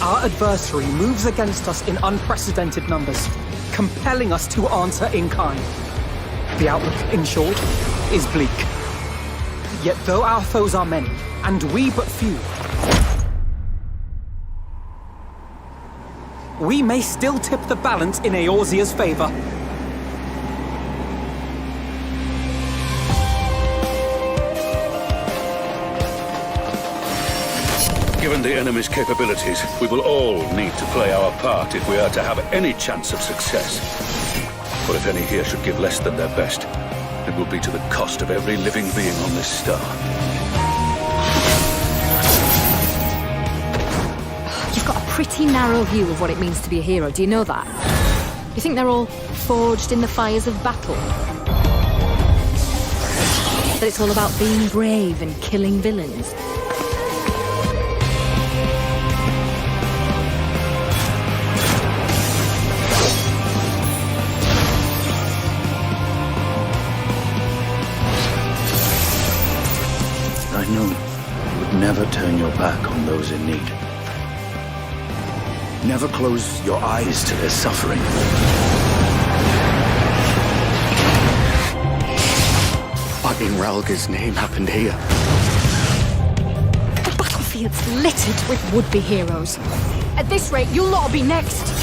Our adversary moves against us in unprecedented numbers, compelling us to answer in kind. The outlook, in short, is bleak. Yet though our foes are many, and we but few, we may still tip the balance in Eorzea's favor. Given the enemy's capabilities, we will all need to play our part if we are to have any chance of success. For if any here should give less than their best, it will be to the cost of every living being on this star. You've got a pretty narrow view of what it means to be a hero, do you know that? You think they're all forged in the fires of battle? That it's all about being brave and killing villains? I know you would never turn your back on those in need. Never close your eyes to their suffering. What in Ralga's name happened here? The battlefield's littered with would-be heroes. At this rate, you'll lot be next.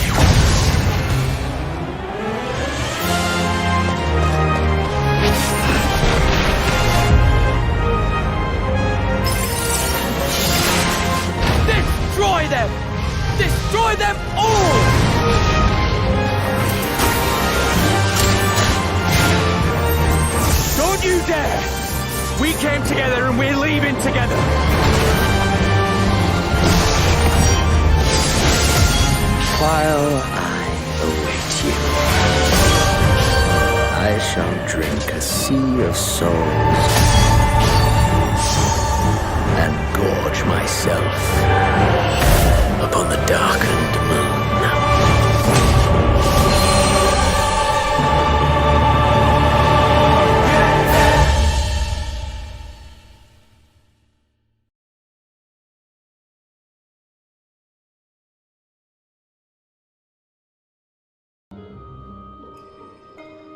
Destroy them! Destroy them all! Don't you dare! We came together and we're leaving together! While I await you, I shall drink a sea of souls and gorge myself upon the darkened moon.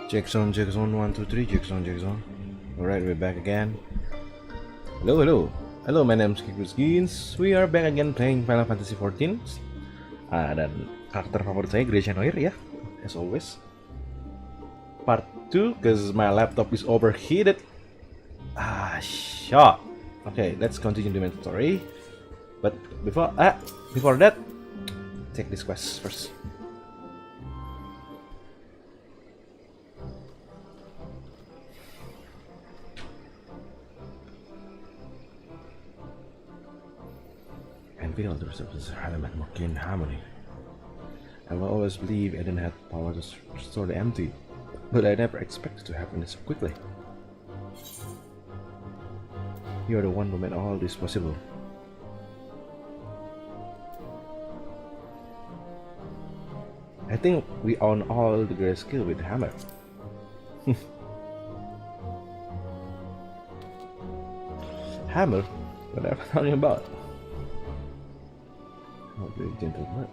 Check zone, 1, 2, 3, check zone. Alright, we're back again. Hello, my name is Skins. We are back again playing Final Fantasy XIV. Dan karakter favorit saya Gracia Noir ya, as always. Part 2, cause my laptop is overheated. Shot. Okay, let's continue the main story. But before that, take this quest first. Feel the resources are more clean harmony. I will always believe Eden had power to restore the empty, but I never expected to happen so quickly. You are the one who made all this possible. I think we own all the great skill with the hammer. Hammer? What am I talking about? Oh, very gentle word.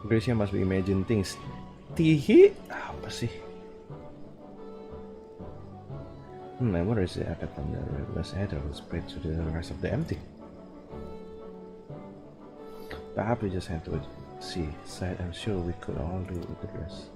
Gracia must be imagine things. Tihi? Apa sih? I wonder if the effect from the regular ether will spread to the rest of the empty. Perhaps we just have to see. Side, I'm sure we could all do with the rest.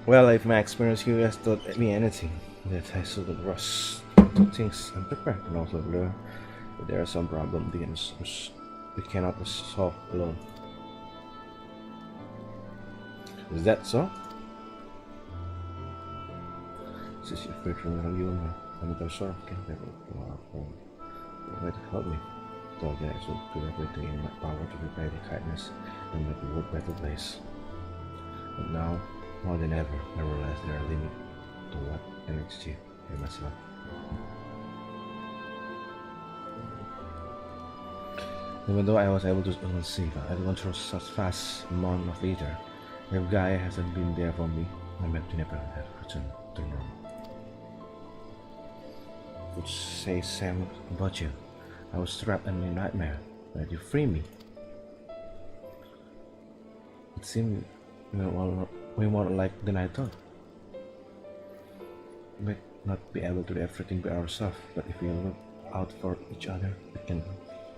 Well, if my experience here has taught me anything, that I shouldn't rush to things unprepared, and also learn that there are some problems we cannot solve alone. Is that so? Since you're afraid from the human, I'm not sure I can way to help me. So again, I should do everything in my power to repay the kindness and make the world better place. But now, more than ever, I realize there are limits to what I can achieve by myself. Even though I was able to conceive, I don't through such fast amount of later. If Gaia hasn't been there for me, I might never have returned to normal. Would say same about you. I was trapped in a nightmare, but you free me. It seemed way more like than I thought. We might not be able to do everything by ourselves, but if we look out for each other, we can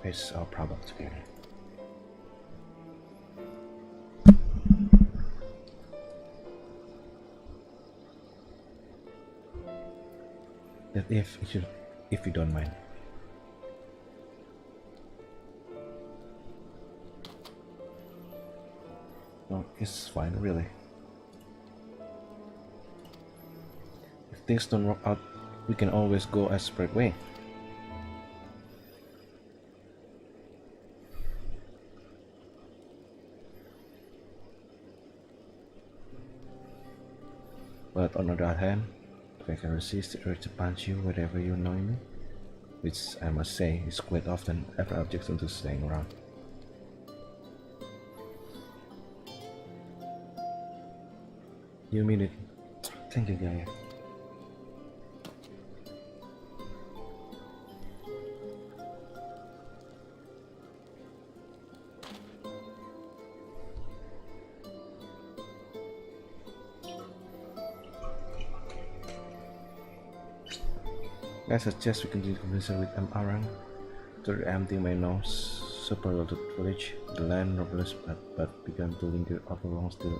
face our problems together. That if you don't mind. No, it's fine, really. If things don't work out, we can always go a separate way. But on the other hand, if I can resist the urge to punch you wherever you know me, which I must say is quite often, I have objection to staying around. You mean it. Thank you, Gaia. I suggest we continue conversation with Arang to empty my nose, superloaded village, the land robbers but began to linger over long still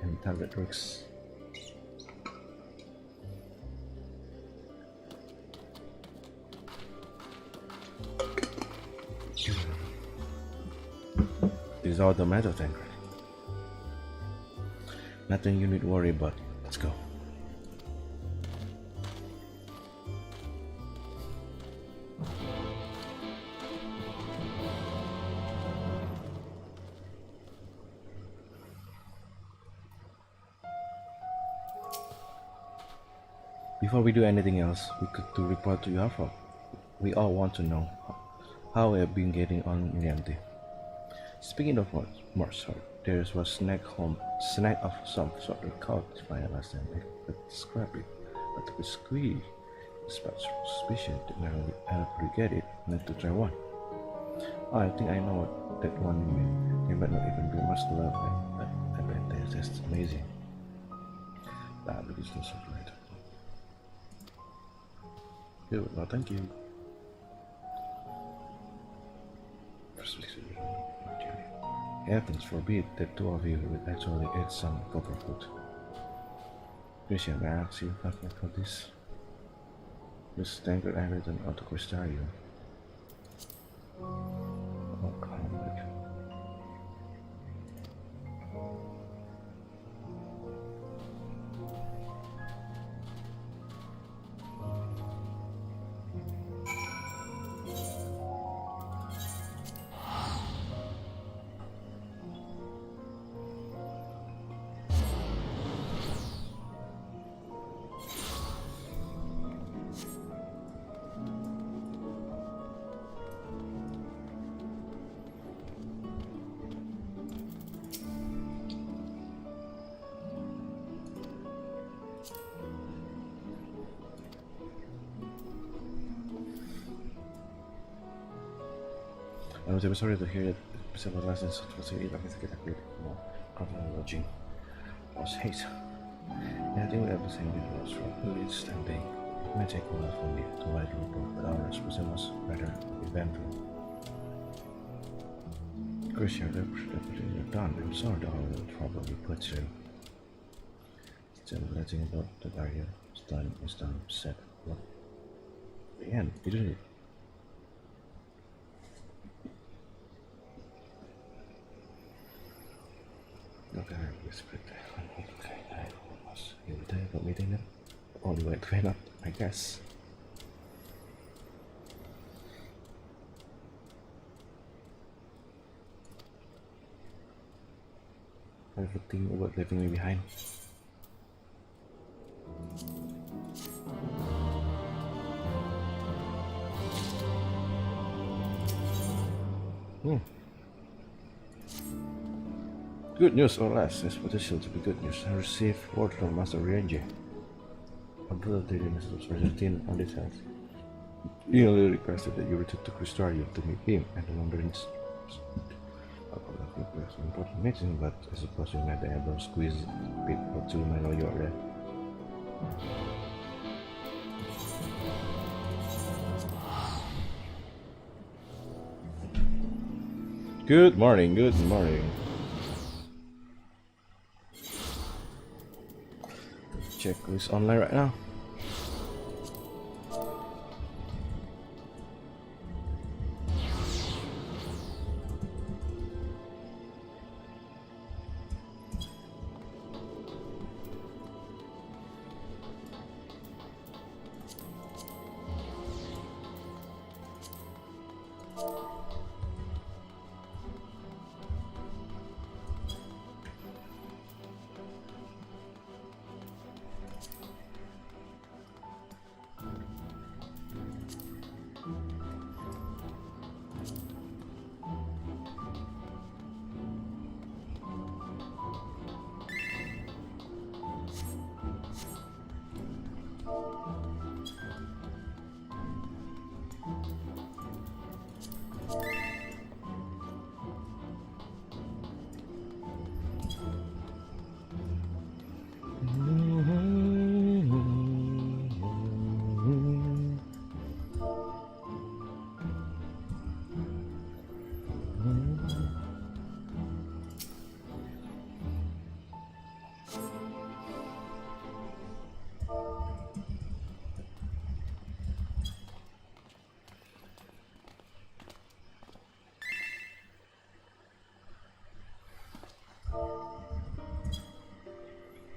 and target risks. This is all the matter, Tanker. Nothing you need to worry about. Let's go. Before we do anything else, we could to report to Alpha. We all want to know how we have been getting on in the empty. Speaking of more sort, there was snack of some sort recalled by last time. I could scrap it, but the squeeze despite suspicion that now I get it, need to try one. Oh, I think I know what that one you mean. They might not even be much love, but I bet they taste amazing. But it is not so right. Good, no thank you. Heavens forbid that two of you would actually eat some proper food. Christian, I ask you how for this? This tanker I written out to Costa you. Oh, come on. I was ever sorry to hear that several lessons was to eat like to get a bit more comfortable watching. I was hate. I think we have the same was really standing. It may take a while for me to write a report, but ours was rather eventful. Chris, everything you've done, I'm sorry that I will probably put you. Still letting about that area is done, said. Well, the end, didn't it? Okay, I respect that. Okay, I was in the day about meeting them. Only way to end up, I guess. Everything about leaving me behind. Good news or less has potential to be good news. I received word from Master Ryanje. Ability in Version 13 on this health. He only requested that you return to Crystal to meet him and the Mandarins. Important meeting, but I suppose you might be able to squeeze a bit or two while you're there. Good morning, good morning. Check who's online right now.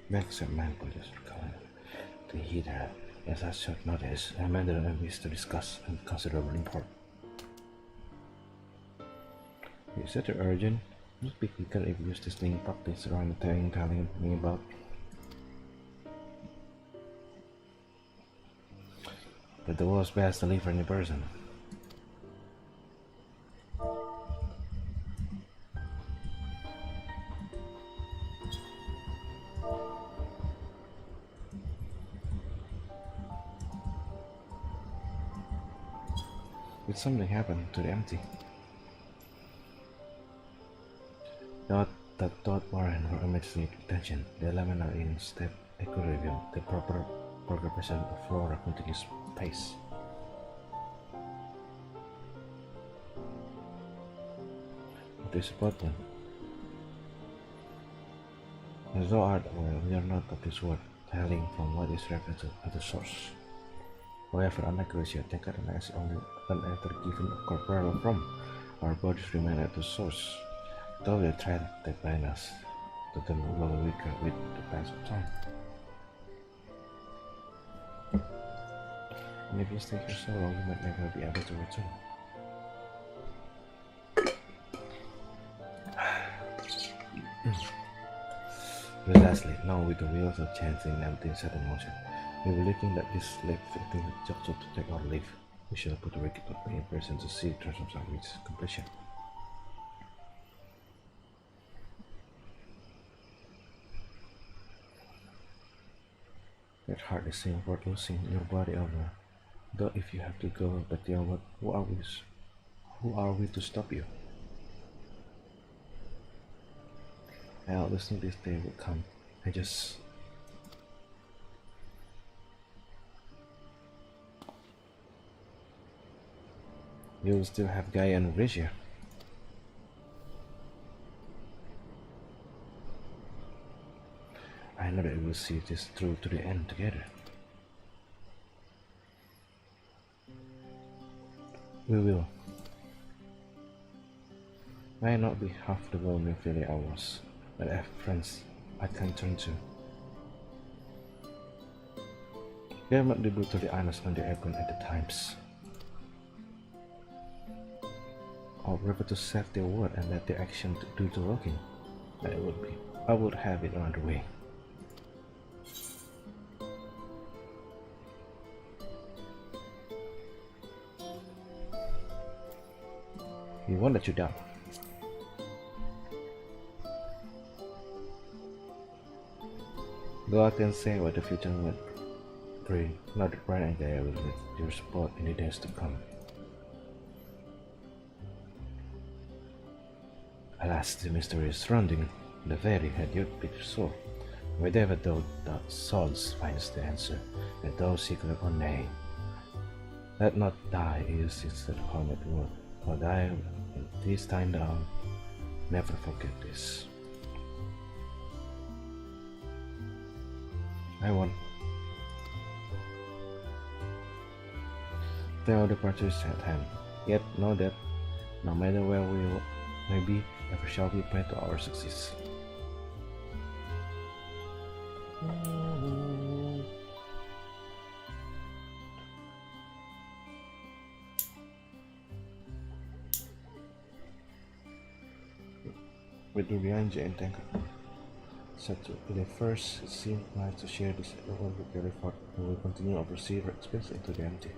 Next man will just recover the heater. As a short notice, I made an wish to discuss and considerably important. Is that urgent? It would be quicker if you use this thing practice around the thing telling me about. But the world's best to leave for any person. Did something happen to the empty? Note that thought warrant for immediate attention. The elements are in step equilibrium. The proper progression of flora continues pace. This button. As though art, well, we are not of this world, telling from what is referred as the source. However, inaccuracy are taken as only an ether given corporeal from our bodies remain at the source, though the threat that bind us to them will weaker with the pass of time. And if you stay here so long, you might never be able to return. Precisely, now with the wheels of chance in everything set in motion, we believing that this slave-fitting job to take our leave, we shall put a record in person to see terms of its completion. That hard is saying for losing your body over. Though if you have to go, but yeah, who are we to stop you? I always knew this day would come. You'll still have Guy and Rigia. I know that we will see this through to the end together. We will. May not be half the lonely feeling I was, but I have friends I can turn to. They might be brutally honest on their apron at the times. Or prefer to save their word and let their action do the working. I would have it another way. He won't let you down. Though I can say what the future will bring, not the bright idea will need your support in the days to come. Alas, the mystery surrounding the very head you'd be so. Whatever those souls finds the answer, let those secret or nay. Let not die is instead hornet word, for die in this time down, never forget this. I won. Tell the departure is at hand, yet know that no matter where we may be, ever shall we pray to our success. With the Rianja and Tanker set to the first, it seemed nice to share this everyone with your effort, and will continue to receive expense into the empty.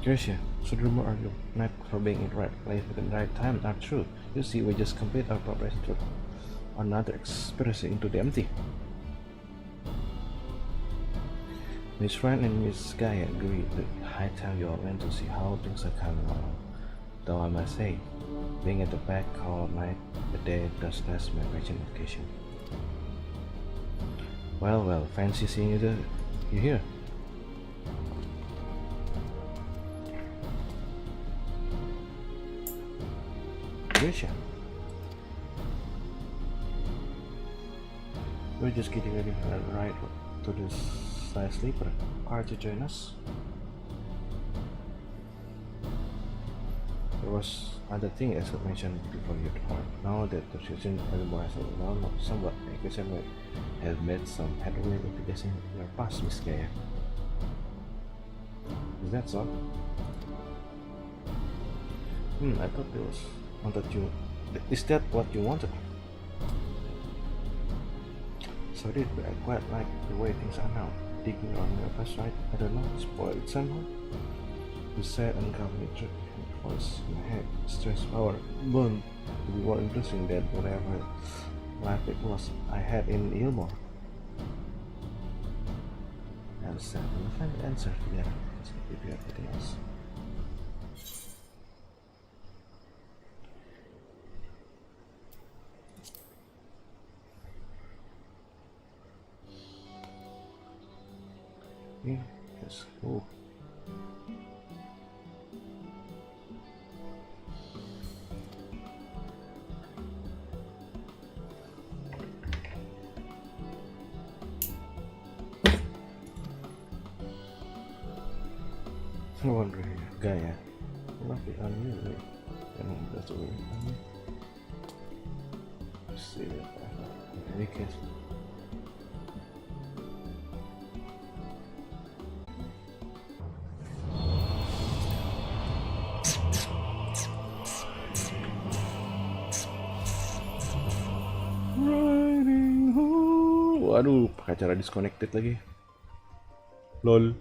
Gracia, so the rumor of your knife for being in right place at the right time are true. You see, we just complete our progress to another expedition into the empty. Miss Ryan and Miss Guy agree that I tell you all went to see how things are coming along. Though I must say, being at the back all night a day does less my patient occasion. Well, fancy seeing you here. Gracia. We're just getting ready for a ride to this side sleeper. Are you to join us? There was other thing as I mentioned before you depart. Now that the situation has evolved somewhat, I guess I might have made some headway in your past, Miss Gaia. Is that so? I thought it was wanted you. Is that what you wanted? Sorry, but I quite like the way things are now. Digging on your past, right? I don't know, spoiled it somehow. You said uncovering the truth. Voice in my head, stress power, burn to be more interesting than whatever life it was I had in Ilmore. I understand. We'll find the answer together. If you have anything else. Yes. Oh. I wonder, Gaia, what the unusual? And that's the way. See that. In any case. Waduh, pakai cara disconnected lagi. Lol.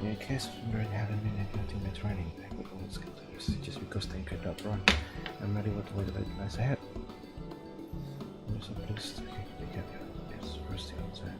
In case of Android haven't been implementing my training, I would always continue just because they could not run. I'm ready with what lies ahead. I'm so pleased to get this first thing inside.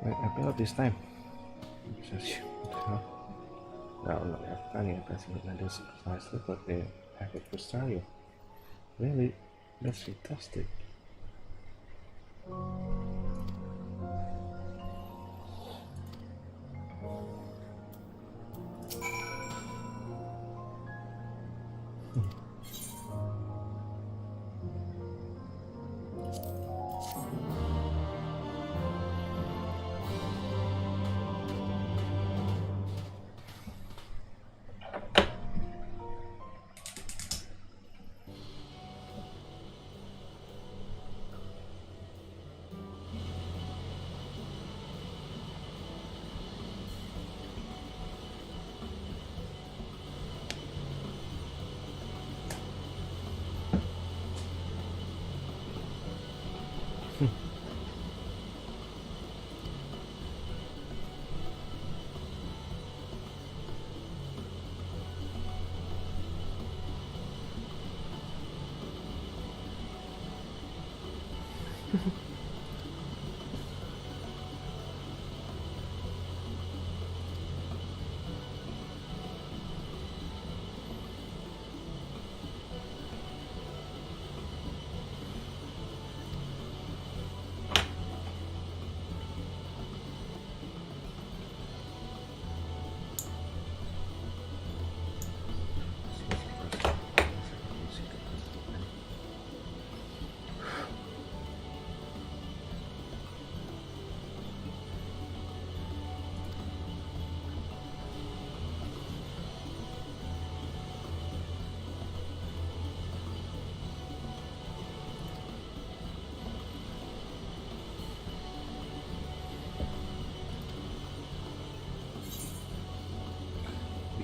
I failed this time. Now, not have planning passing with Nando's precisely, but they have it for Stario. Really? That's fantastic.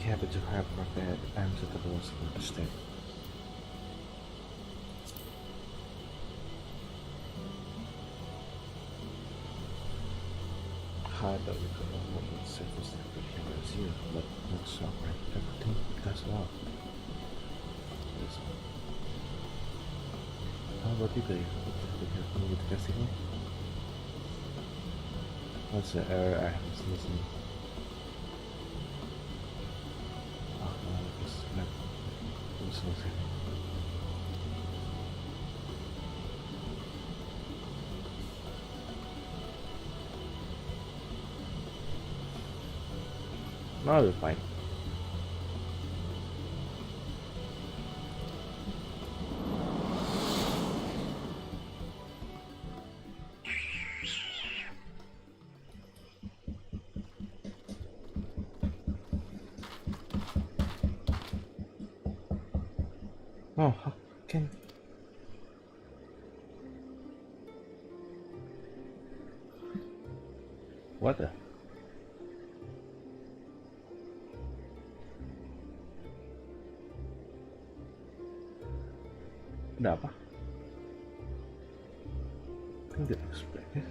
Happy to have prepared answer to those who understand. Hard that we could not want to say for standard here as you, but not so right. Everything does well. Yes. How about you guys? With the festival? What's the error I was listening? No, we're fine. Oh, how can... What the... Ada apa? Kan tidak Spec ya.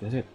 That's it.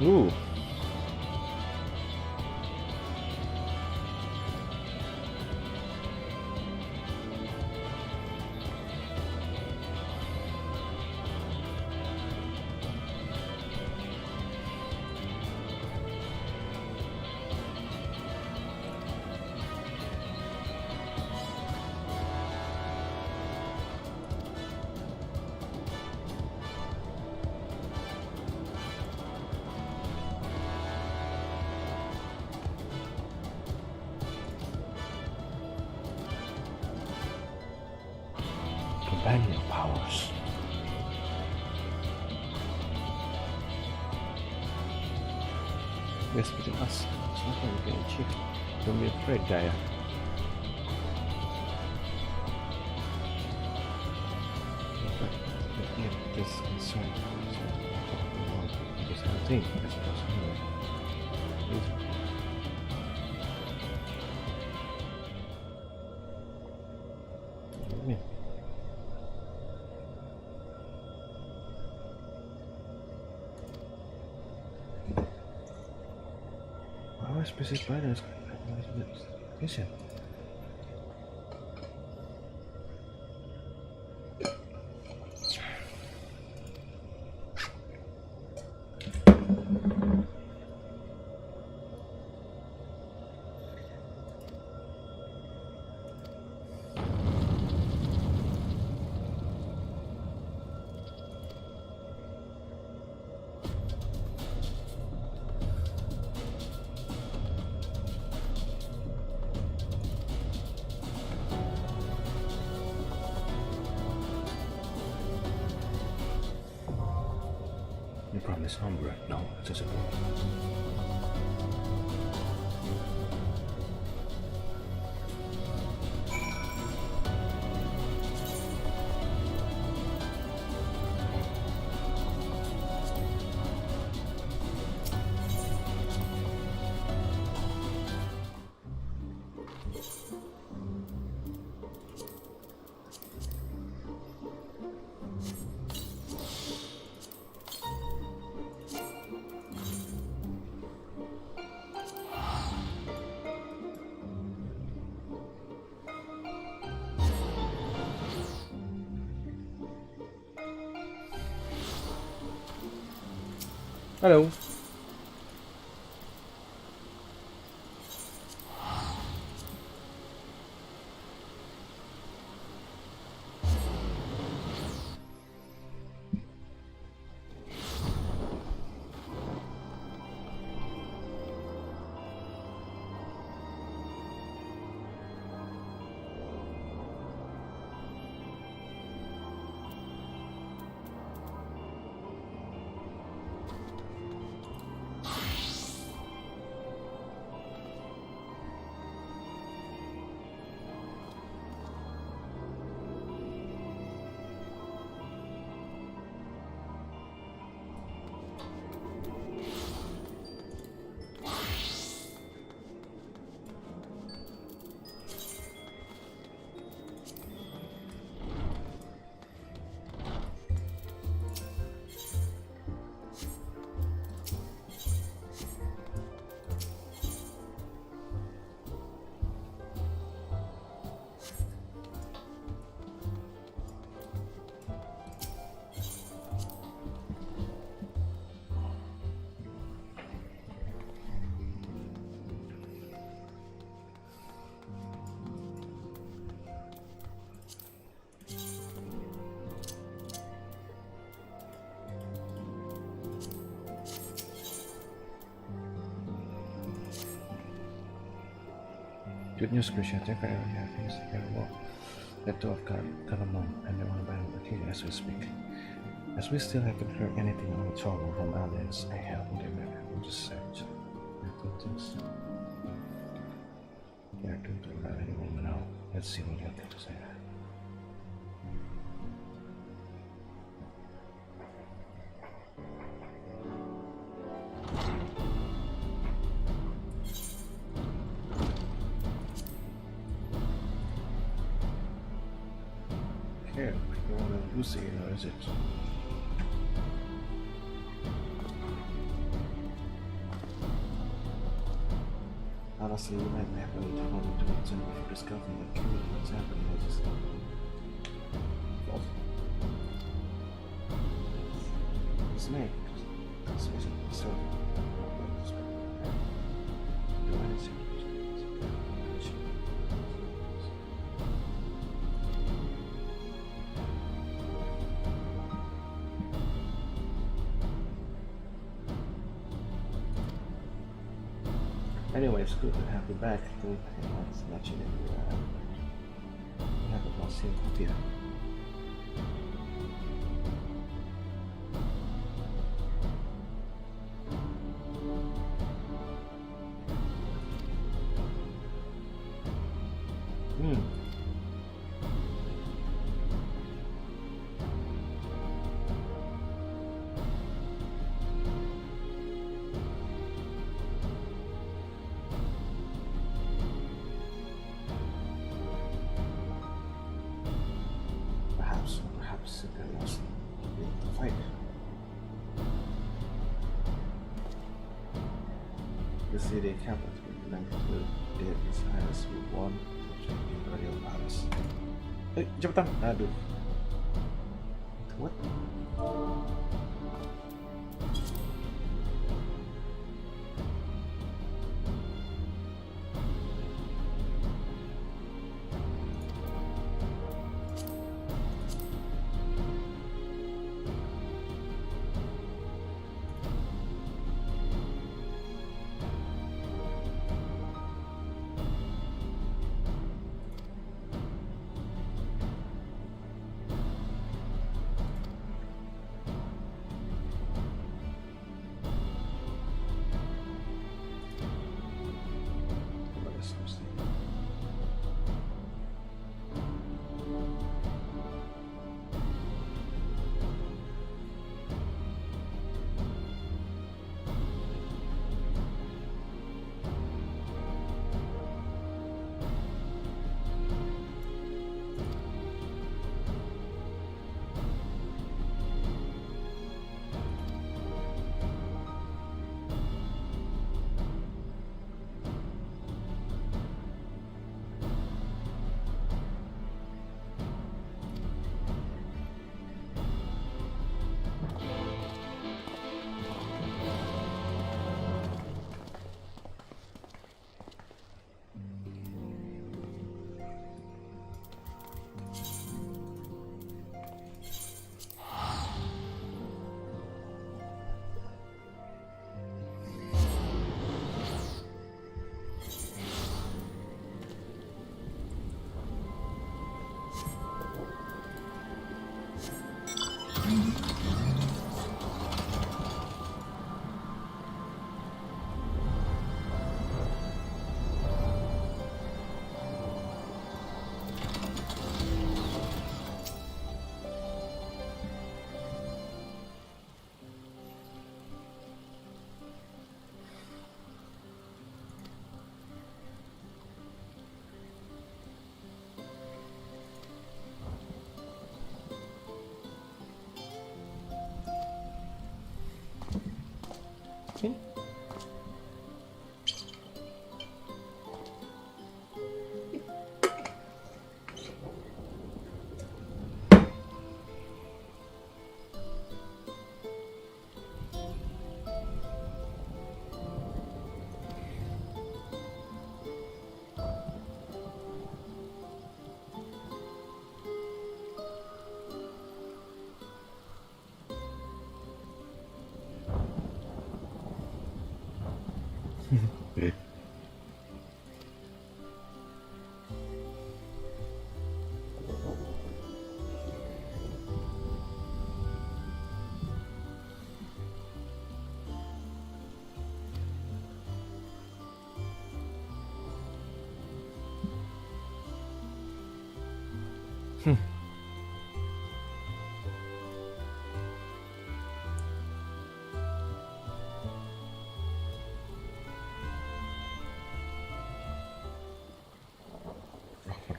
Ooh. Companion powers. Yes, between us. It's nothing we can achieve. Don't be afraid, Gaia. just concerned because I think that's possible. Yeah. How is specific banners? Yes, yeah. You promise hombre? No, it's just a Hello. Good news, Christian. Thank you for your things to walk. Let two of Kalamon and the one by here as we speak. As we still haven't heard anything on the trouble from others, I help them and just search. I think things. They are doing to about any moment now. Let's see what you have to say. Here, you want to Lucy, or is it? Honestly, you might have really to want to wait soon before discovering that truly what's happening is false. Snake. This is a story. Do I see? Anyway, it's good to have you back. Good. It's much in it. We have a boss here. See the capital bilang dia has won Imperial Palace. Cepetan. Aduh. What?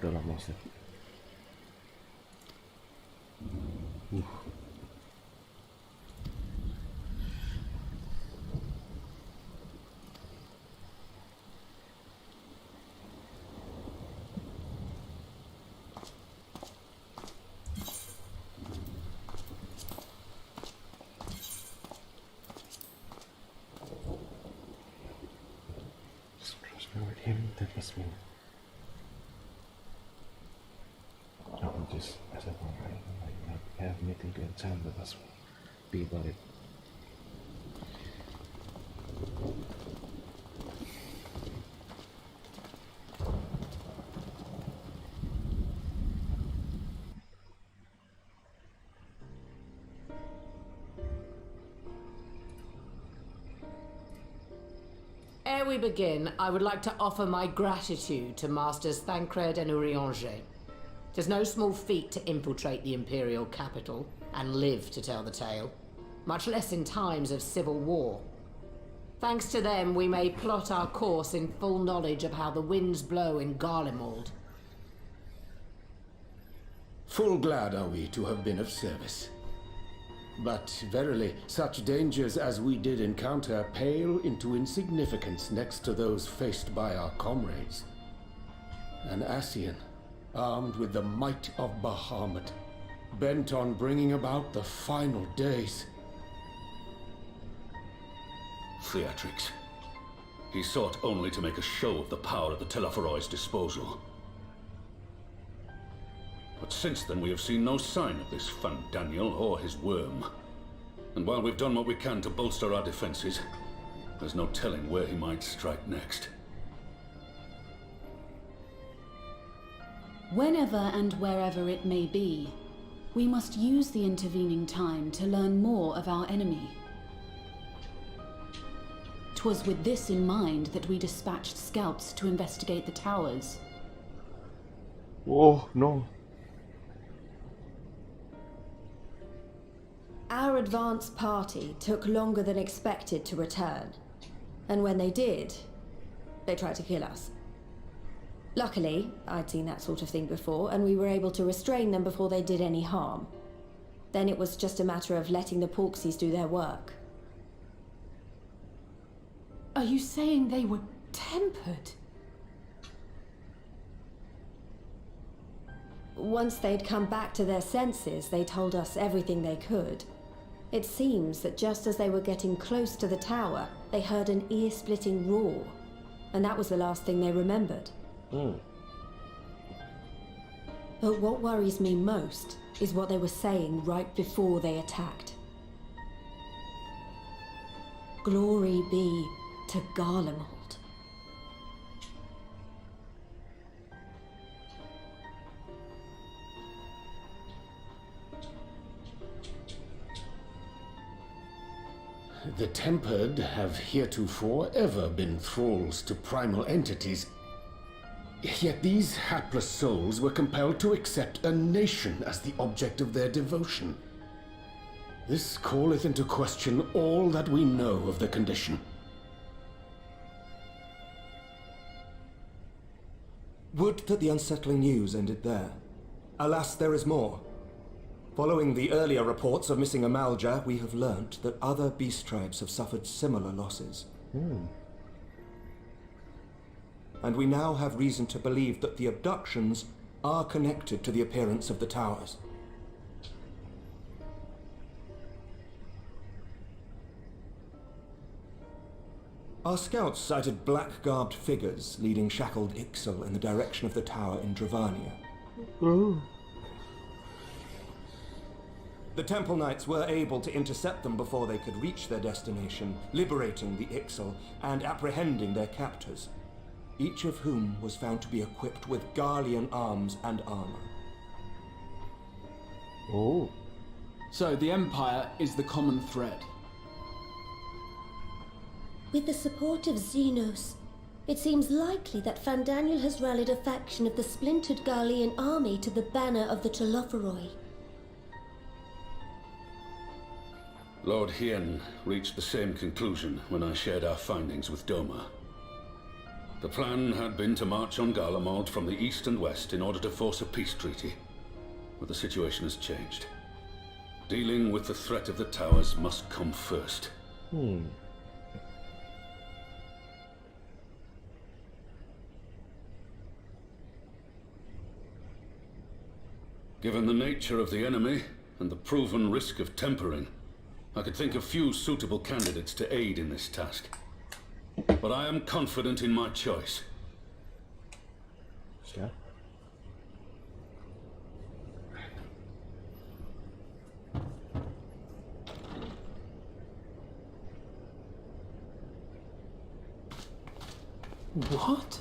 Dalam maksud. With him, that was me. Just as I might have anything to enchant with us. Be about it. Ere we begin, I would like to offer my gratitude to Masters Thancred and Urianger. It is no small feat to infiltrate the Imperial capital and live to tell the tale, much less in times of civil war. Thanks to them, we may plot our course in full knowledge of how the winds blow in Garlemald. Full glad are we to have been of service. But verily, such dangers as we did encounter pale into insignificance next to those faced by our comrades. An Ascian, armed with the might of Bahamut, bent on bringing about the final days. Theatrics. He sought only to make a show of the power at the Teleforoi's disposal. But since then we have seen no sign of this Daniel or his worm. And while we've done what we can to bolster our defenses, there's no telling where he might strike next. Whenever and wherever it may be, we must use the intervening time to learn more of our enemy. 'Twas with this in mind that we dispatched scouts to investigate the towers. Oh, no. Our advance party took longer than expected to return. And when they did, they tried to kill us. Luckily, I'd seen that sort of thing before, and we were able to restrain them before they did any harm. Then it was just a matter of letting the Porksies do their work. Are you saying they were tempered? Once they'd come back to their senses, they told us everything they could. It seems that just as they were getting close to the tower, they heard an ear-splitting roar. And that was the last thing they remembered. But what worries me most is what they were saying right before they attacked. Glory be to Garlemald. The Tempered have heretofore ever been thralls to primal entities. Yet these hapless souls were compelled to accept a nation as the object of their devotion. This calleth into question all that we know of the condition. Would that the unsettling news ended there. Alas, there is more. Following the earlier reports of missing Amalja, we have learnt that other beast tribes have suffered similar losses. And we now have reason to believe that the abductions are connected to the appearance of the towers. Our scouts sighted black-garbed figures leading shackled Ixal in the direction of the tower in Dravania. The Temple Knights were able to intercept them before they could reach their destination, liberating the Ixal and apprehending their captors, each of whom was found to be equipped with Garlean arms and armor. Oh. So the Empire is the common thread. With the support of Xenos, it seems likely that Daniel has rallied a faction of the splintered Garlean army to the banner of the Telophoroi. Lord Hien reached the same conclusion when I shared our findings with Doma. The plan had been to march on Garlemald from the east and west in order to force a peace treaty. But the situation has changed. Dealing with the threat of the towers must come first. Given the nature of the enemy and the proven risk of tempering, I could think of few suitable candidates to aid in this task. But I am confident in my choice. Yeah. What?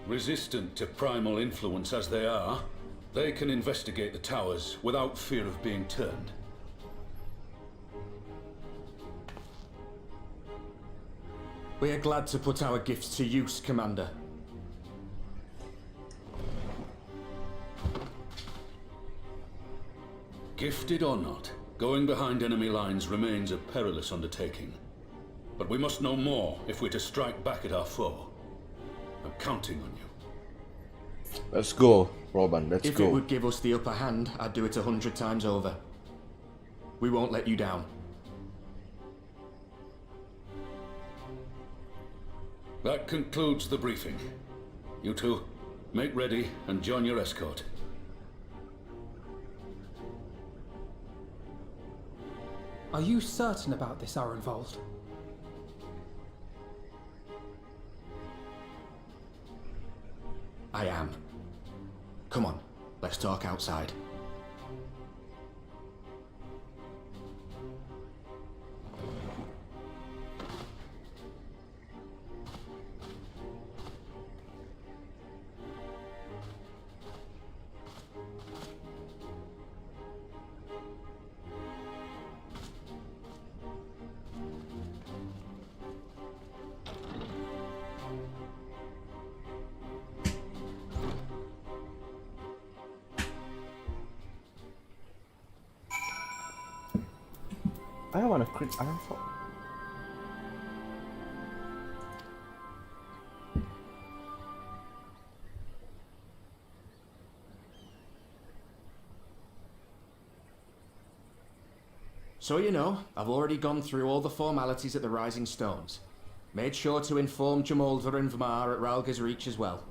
Resistant to primal influence as they are, they can investigate the towers without fear of being turned. We are glad to put our gifts to use, Commander. Gifted or not, going behind enemy lines remains a perilous undertaking. But we must know more if we're to strike back at our foe. I'm counting on you. Let's go, Roban, let's If go. it would give us the upper hand, I'd do it 100 times over. We won't let you down. That concludes the briefing. You two, make ready and join your escort. Are you certain about this, Arenvold? I am. Come on, let's talk outside. I want to crit Ironfall. So you know, I've already gone through all the formalities at the Rising Stones. Made sure to inform Jamolder and Vmar at Ralga's Reach as well.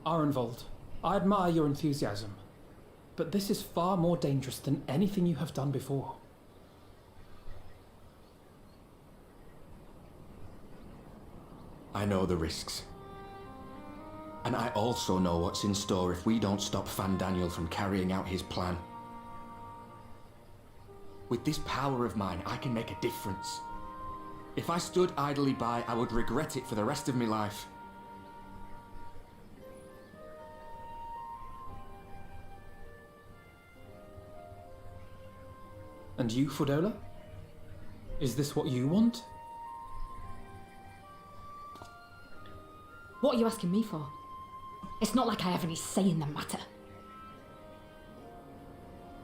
Arenvold, I admire your enthusiasm, but this is far more dangerous than anything you have done before. I know the risks. And I also know what's in store if we don't stop Fandaniel from carrying out his plan. With this power of mine, I can make a difference. If I stood idly by, I would regret it for the rest of my life. And you, Fordola? Is this what you want? What are you asking me for? It's not like I have any say in the matter.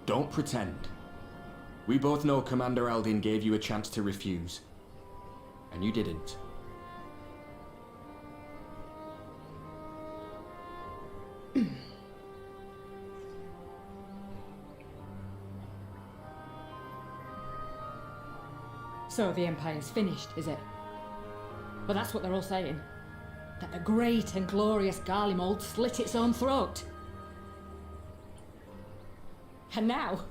Don't pretend. We both know Commander Aldin gave you a chance to refuse. And you didn't. So the Empire's finished, is it? But that's what they're all saying. That the great and glorious Garlemald slit its own throat. And now,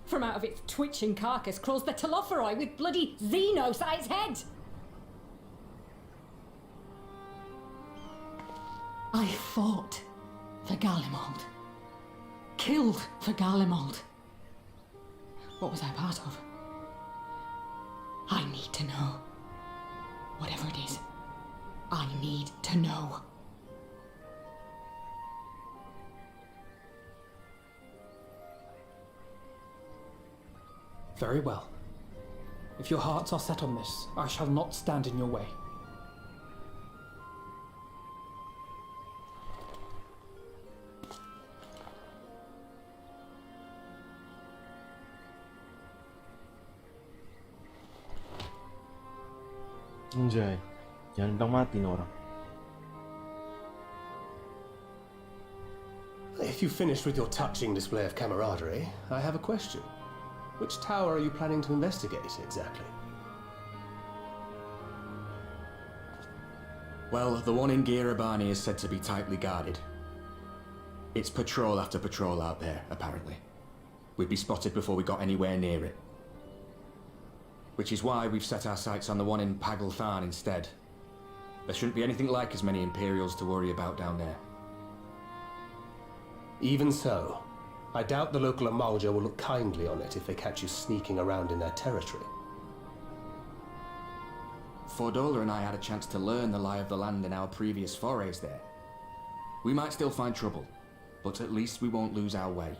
from out of its twitching carcass crawls the Telophoroi with bloody Xenos at its head! I fought for Garlemald. Killed for Garlemald. What was I part of? I need to know. Whatever it is, I need to know. Very well. If your hearts are set on this, I shall not stand in your way. Anjay, jangan bilang mati nih orang. If you finished with your touching display of camaraderie, I have a question. Which tower are you planning to investigate exactly? Well, the one in Girabani is said to be tightly guarded. It's patrol after patrol out there, apparently. We'd be spotted before we got anywhere near it. Which is why we've set our sights on the one in Paglthan instead. There shouldn't be anything like as many Imperials to worry about down there. Even so, I doubt the local Amalja will look kindly on it if they catch you sneaking around in their territory. Fordola and I had a chance to learn the lie of the land in our previous forays there. We might still find trouble, but at least we won't lose our way.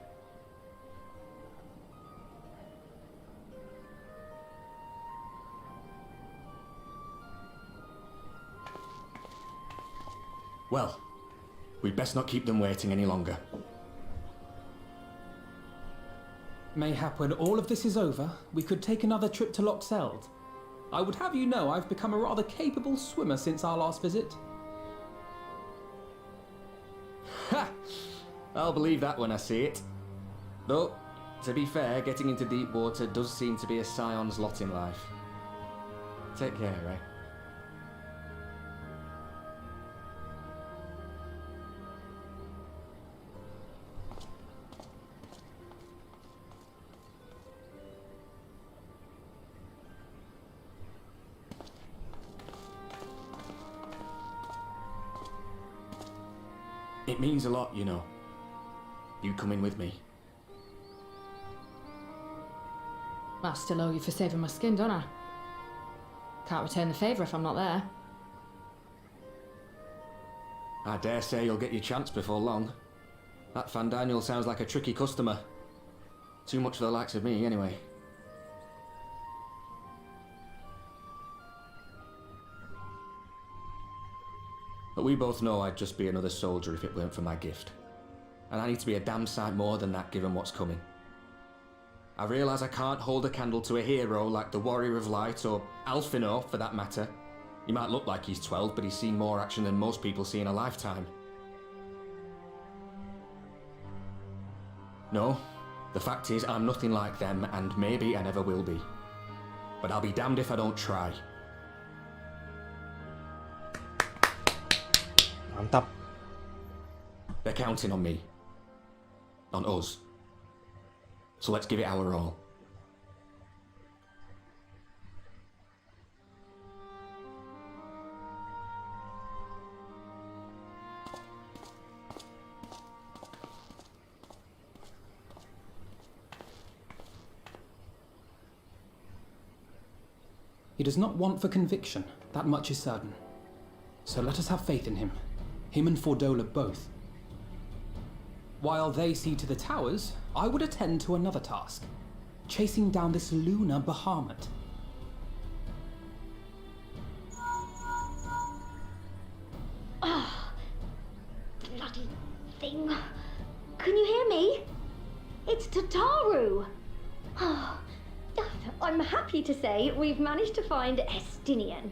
Well, we'd best not keep them waiting any longer. Mayhap when all of this is over, we could take another trip to Loxeld. I would have you know I've become a rather capable swimmer since our last visit. Ha! I'll believe that when I see it. Though, to be fair, getting into deep water does seem to be a scion's lot in life. Take care, eh? It means a lot, you know. You coming with me. I still owe you for saving my skin, don't I? Can't return the favour if I'm not there. I dare say you'll get your chance before long. That Fandaniel sounds like a tricky customer. Too much for the likes of me, anyway. But we both know I'd just be another soldier if it weren't for my gift. And I need to be a damn sight more than that given what's coming. I realise I can't hold a candle to a hero like the Warrior of Light or Alphino for that matter. He might look like he's 12, but he's seen more action than most people see in a lifetime. No, the fact is I'm nothing like them, and maybe I never will be. But I'll be damned if I don't try. Mantap. They're counting on me. On us. So let's give it our all. He does not want for conviction, that much is certain. So let us have faith in him. Him and Fordola both. While they see to the towers, I would attend to another task. Chasing down this lunar Bahamut. Ah, bloody thing. Can you hear me? It's Tataru. Ah, I'm happy to say we've managed to find Estinian.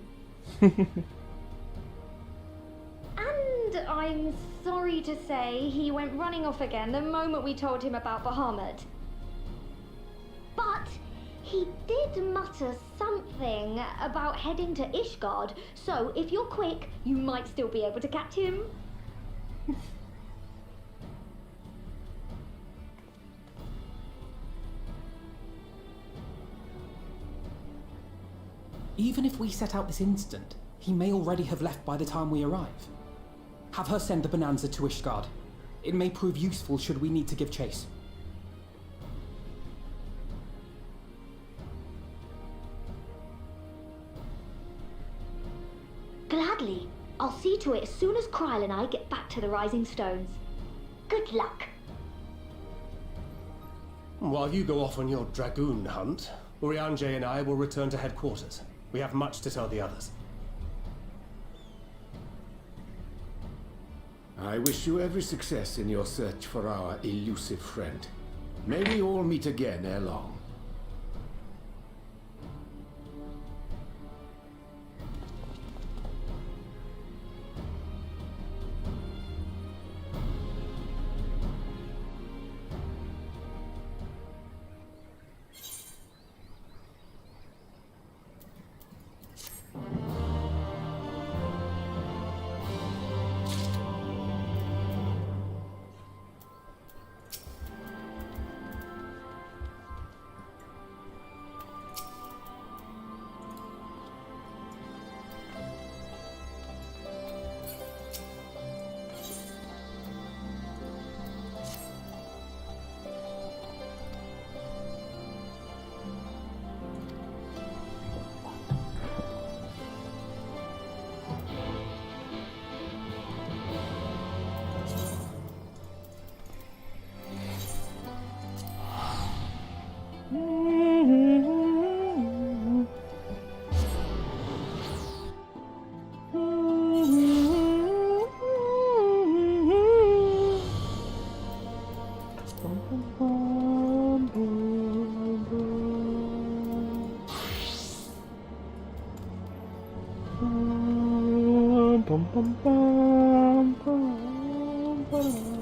And I'm sorry to say he went running off again the moment we told him about Bahamut. But he did mutter something about heading to Ishgard, so if you're quick, you might still be able to catch him. Even if we set out this instant, he may already have left by the time we arrive. Have her send the Bonanza to Ishgard. It may prove useful should we need to give chase. Gladly. I'll see to it as soon as Kryl and I get back to the Rising Stones. Good luck. While you go off on your dragoon hunt, Urianger and I will return to headquarters. We have much to tell the others. I wish you every success in your search for our elusive friend. May we all meet again ere long. Pum, pum, pum, pum, pum.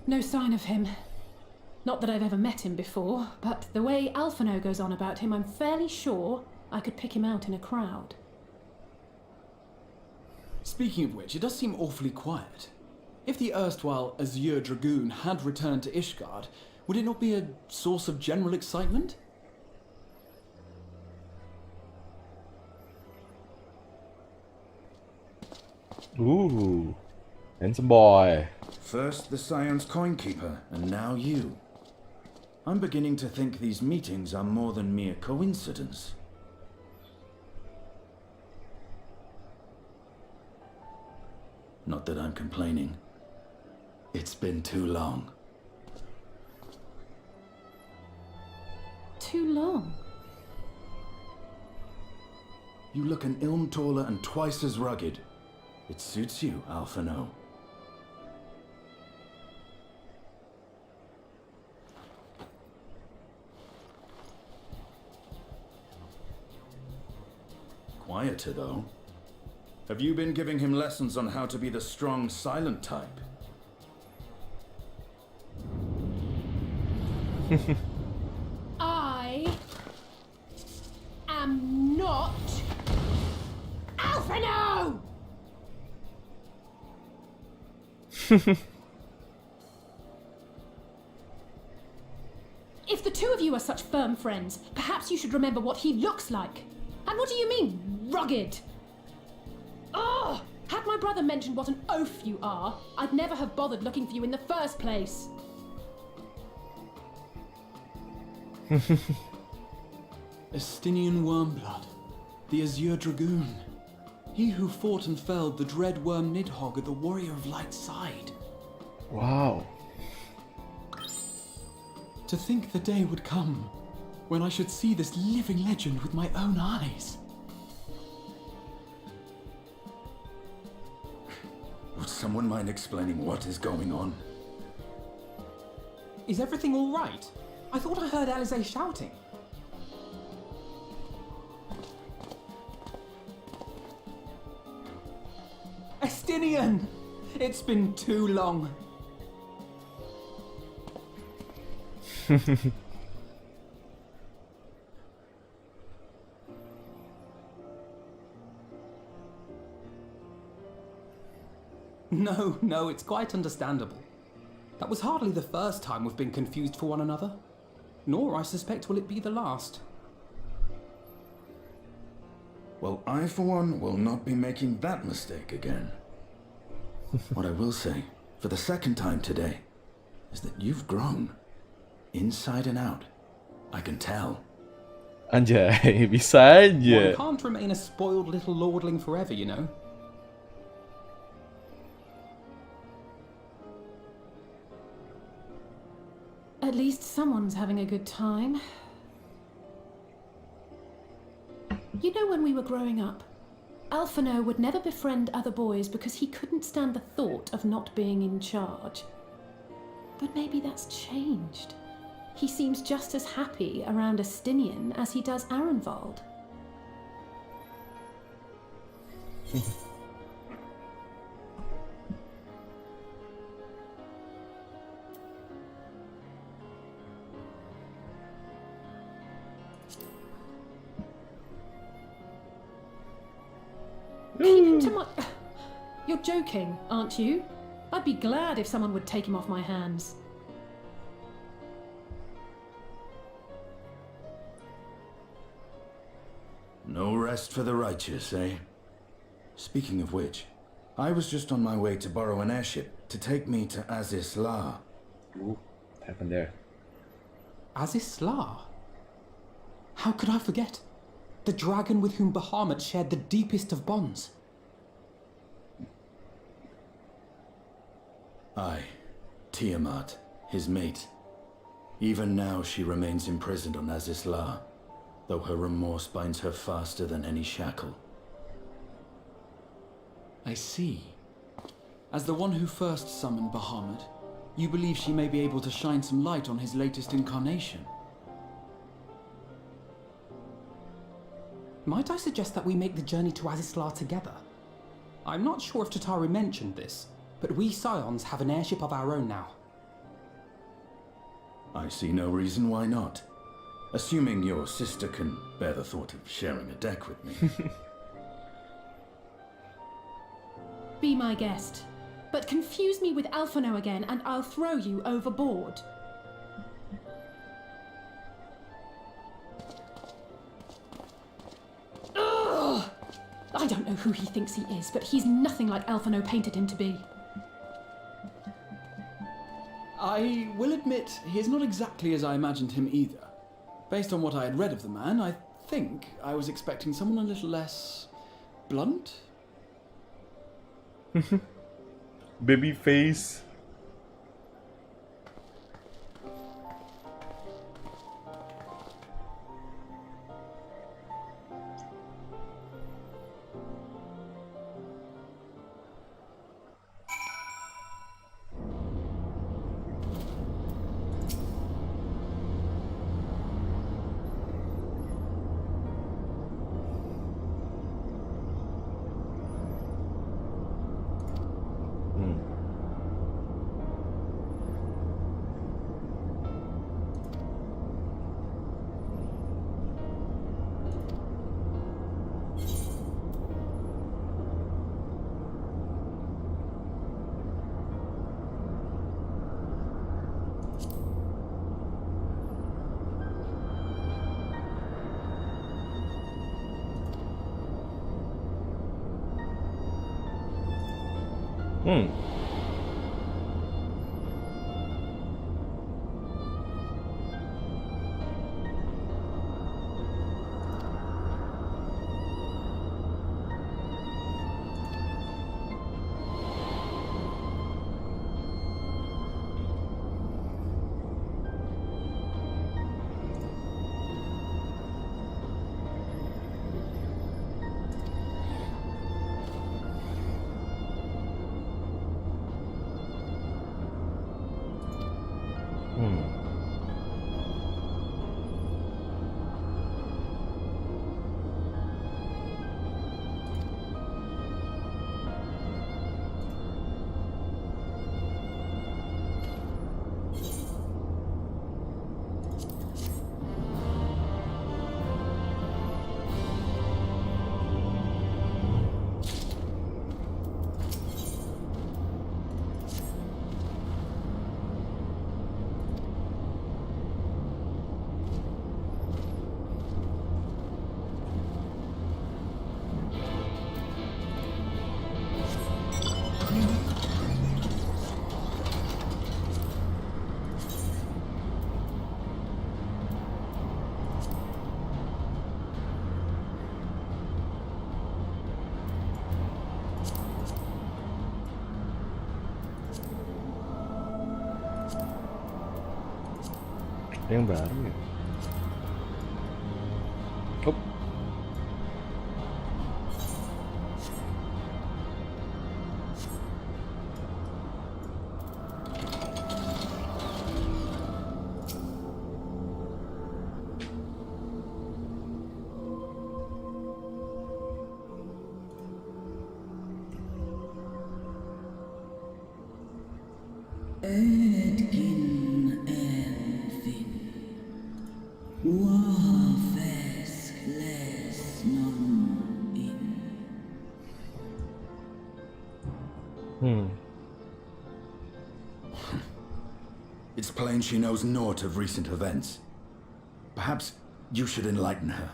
No sign of him. Not that I've ever met him before, but the way Alphino goes on about him, I'm fairly sure I could pick him out in a crowd. Speaking of which, it does seem awfully quiet. If the erstwhile Azure Dragoon had returned to Ishgard, would it not be a source of general excitement? Ooh, handsome boy. First the Scion's Coinkeeper, and now you. I'm beginning to think these meetings are more than mere coincidence. Not that I'm complaining. It's been too long. Too long? You look an ilm taller and twice as rugged. It suits you, Alphino. Quieter, though. Have you been giving him lessons on how to be the strong, silent type? I am not Alphino! If the two of you are such firm friends, perhaps you should remember what he looks like. And what do you mean, rugged? Oh! Had my brother mentioned what an oaf you are, I'd never have bothered looking for you in the first place. Estinian Wormblood, the Azure Dragoon. He who fought and felled the dread worm Nidhogg at the Warrior of Light's side. Wow. To think the day would come when I should see this living legend with my own eyes? Would someone mind explaining what is going on? Is everything all right? I thought I heard Alize shouting. Estinian! It's been too long. No, it's quite understandable. That was hardly the first time we've been confused for one another. Nor, I suspect, will it be the last. Well, I, for one, will not be making that mistake again. What I will say, for the second time today, is that you've grown. Inside and out. I can tell. Anjay, bisa aja. One can't remain a spoiled little lordling forever, you know. At least someone's having a good time. You know, when we were growing up, Alphino would never befriend other boys because he couldn't stand the thought of not being in charge. But maybe that's changed. He seems just as happy around Estinian as he does Arenvald. Keep him to my... You're joking, aren't you? I'd be glad if someone would take him off my hands. No rest for the righteous, eh? Speaking of which, I was just on my way to borrow an airship to take me to Azisla. Ooh, what happened there? Azisla? How could I forget? The dragon with whom Bahamut shared the deepest of bonds. Aye, Tiamat, his mate. Even now she remains imprisoned on Azisla, though her remorse binds her faster than any shackle. I see. As the one who first summoned Bahamut, you believe she may be able to shine some light on his latest incarnation. Might I suggest that we make the journey to Azisla together? I'm not sure if Tataru mentioned this, but we Scions have an airship of our own now. I see no reason why not. Assuming your sister can bear the thought of sharing a deck with me. Be my guest. But confuse me with Alphino again and I'll throw you overboard. Ugh! I don't know who he thinks he is, but he's nothing like Alphino painted him to be. I will admit, he is not exactly as I imagined him either. Based on what I had read of the man, I think I was expecting someone a little less... blunt? Baby face. Yang baru ya. Oh. It's plain she knows naught of recent events. Perhaps you should enlighten her.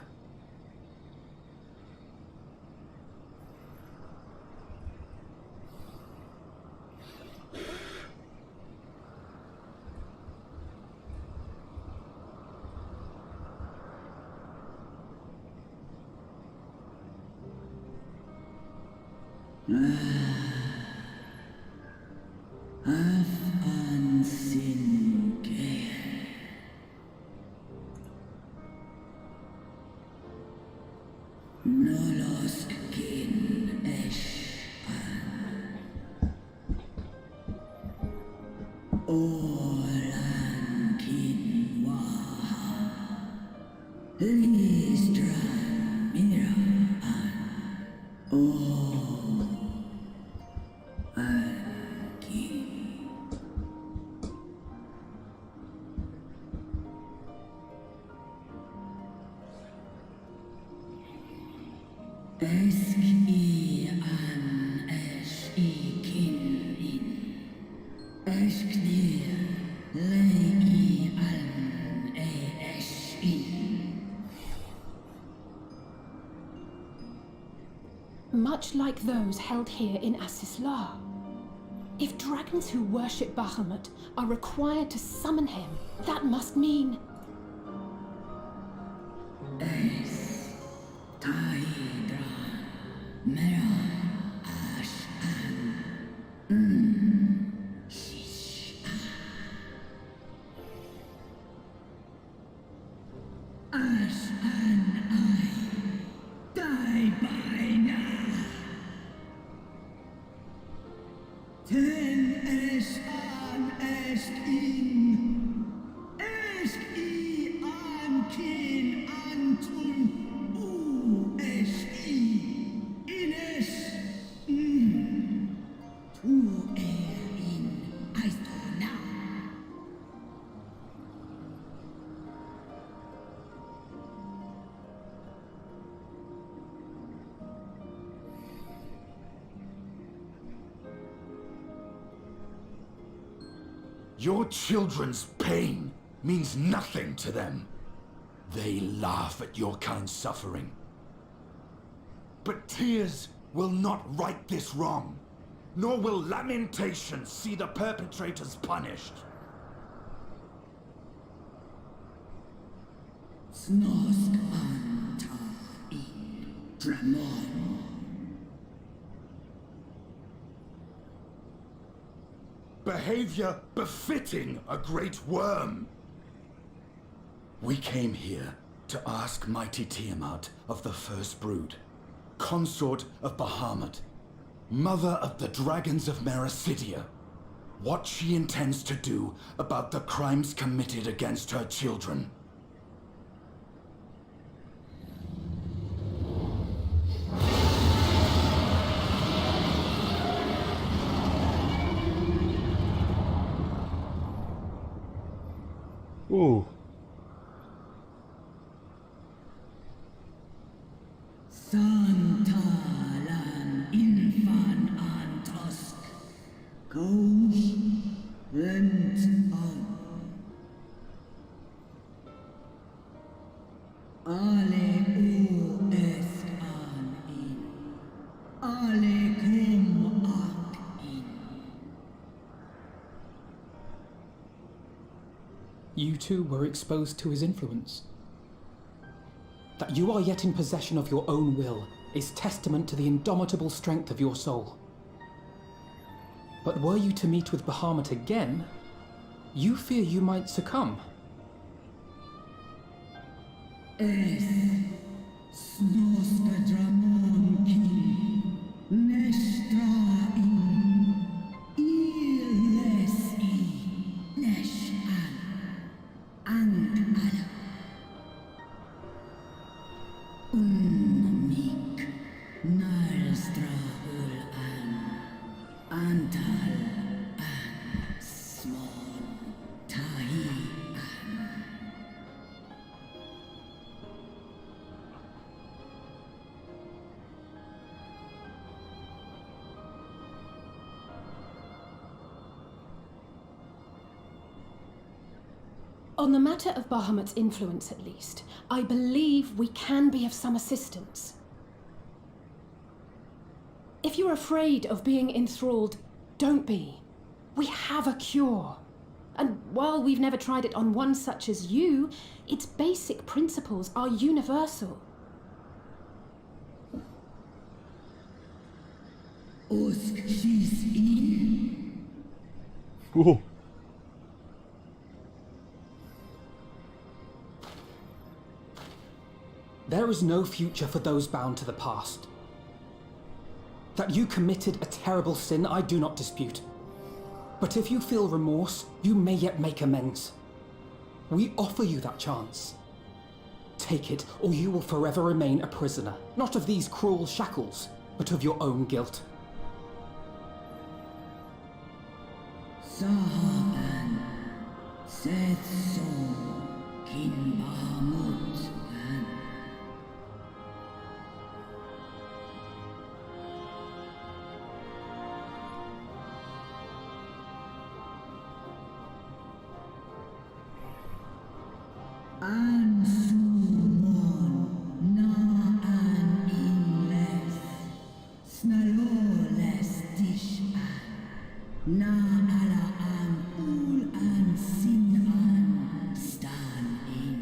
Much like those held here in Asisla. If dragons who worship Bahamut are required to summon him, that must mean... Your children's pain means nothing to them. They laugh at your kind suffering. But tears will not right this wrong, nor will lamentation see the perpetrators punished. Snosk anta in Dramon. Behavior befitting a great worm. We came here to ask mighty Tiamat of the First Brood, consort of Bahamut, mother of the dragons of Mericidia, what she intends to do about the crimes committed against her children. Santalan infan antosk. Goes rent on. Ale u est an in. Ale cum ac in. You too were exposed to his influence. That you are yet in possession of your own will is testament to the indomitable strength of your soul. But were you to meet with Bahamut again, you fear you might succumb. es snoska dramon king nestra in iles I nesh an ala unnamik narstra ul antal an smon tahi On the matter of Bahamut's influence, at least, I believe we can be of some assistance. If you're afraid of being enthralled, don't be. We have a cure. And while we've never tried it on one such as you, its basic principles are universal. Osk she's in. Whoa. There is no future for those bound to the past. That you committed a terrible sin, I do not dispute. But if you feel remorse, you may yet make amends. We offer you that chance. Take it, or you will forever remain a prisoner, not of these cruel shackles, but of your own guilt. Sahaban, Seth so, Kin Bahamut, and Ansumon na an inles snaloles dishan na ala an ul an sin an stan in.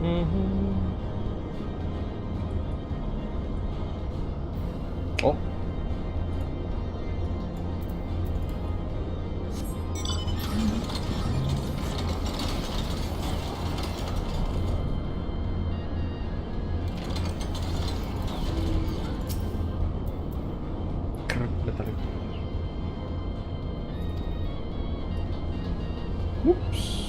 Oh. Whoops.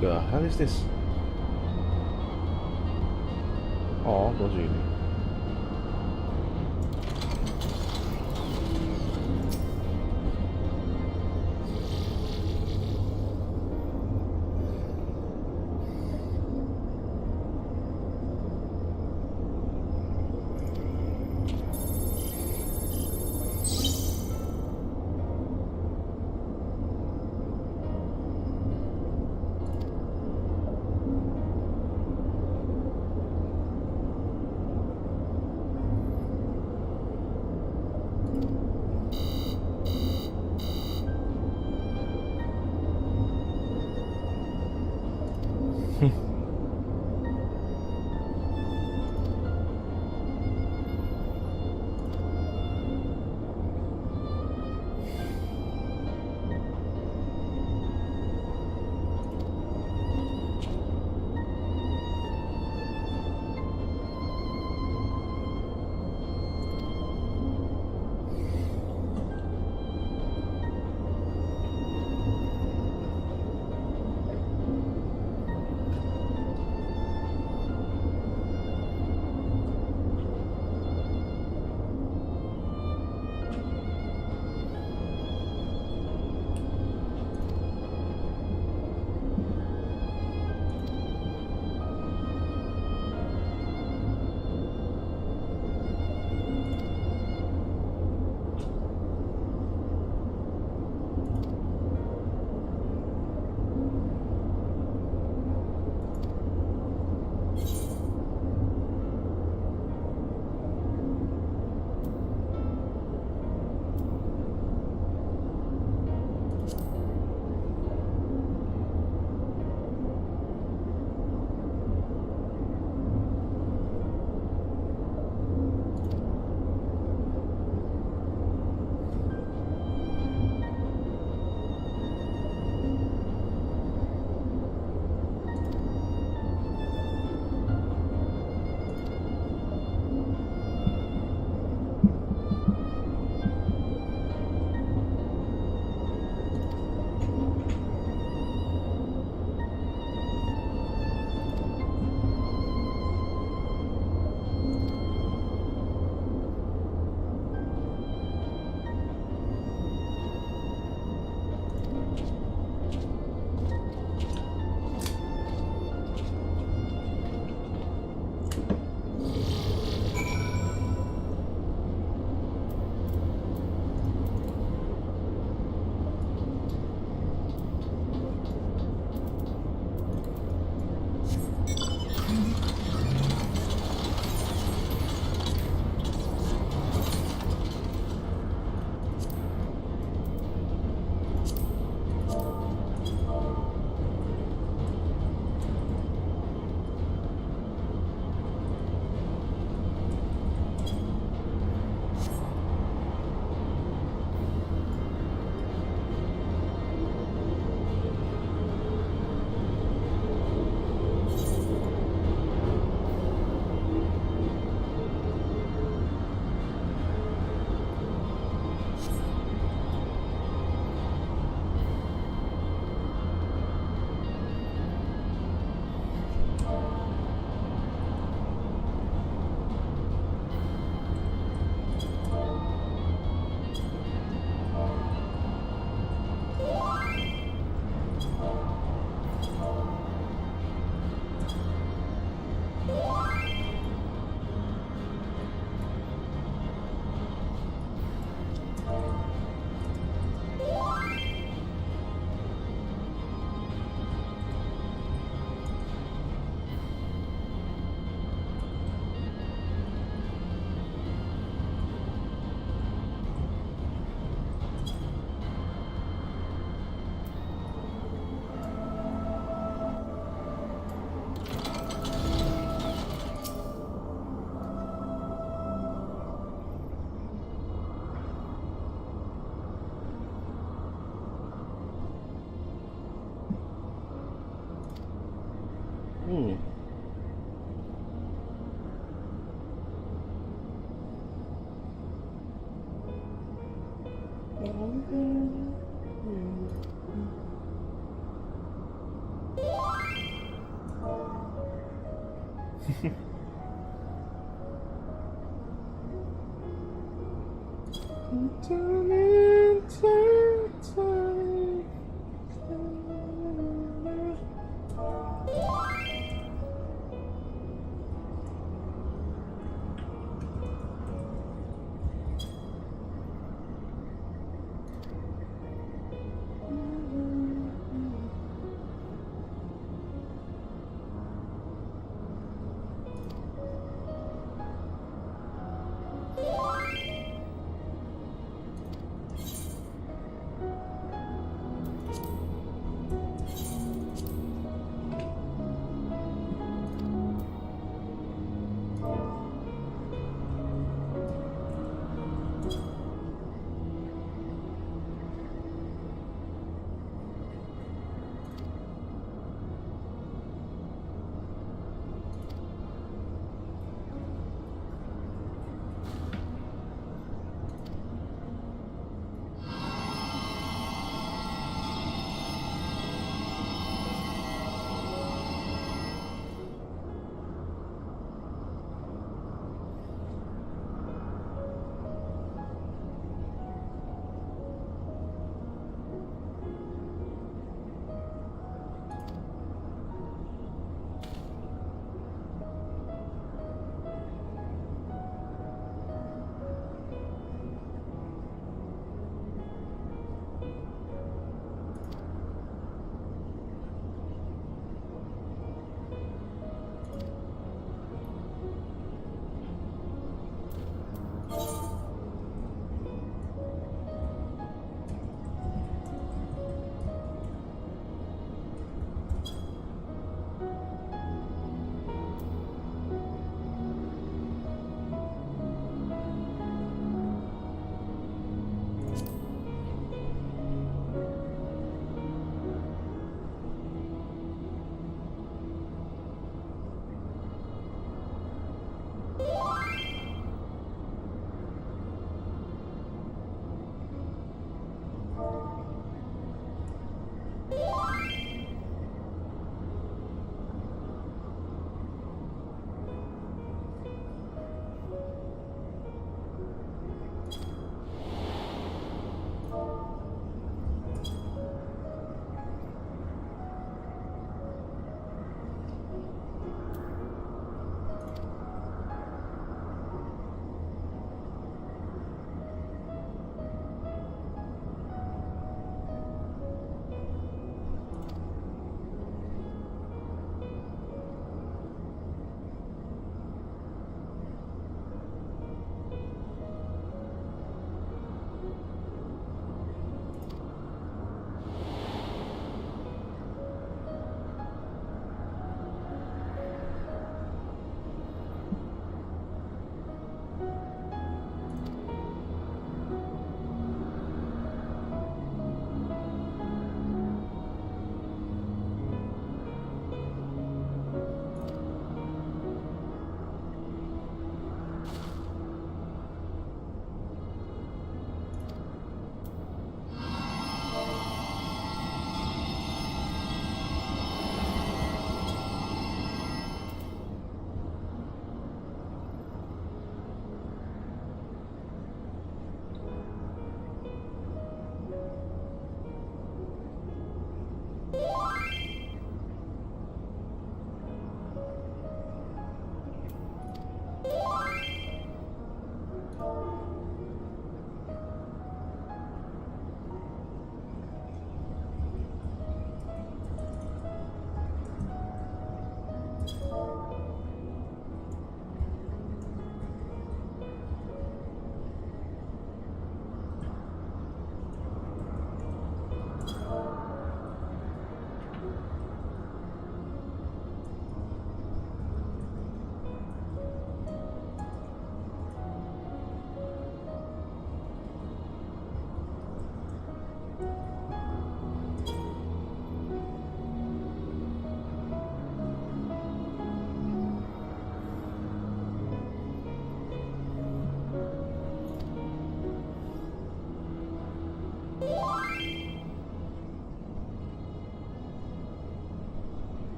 The hell is this? Oh, bos ini.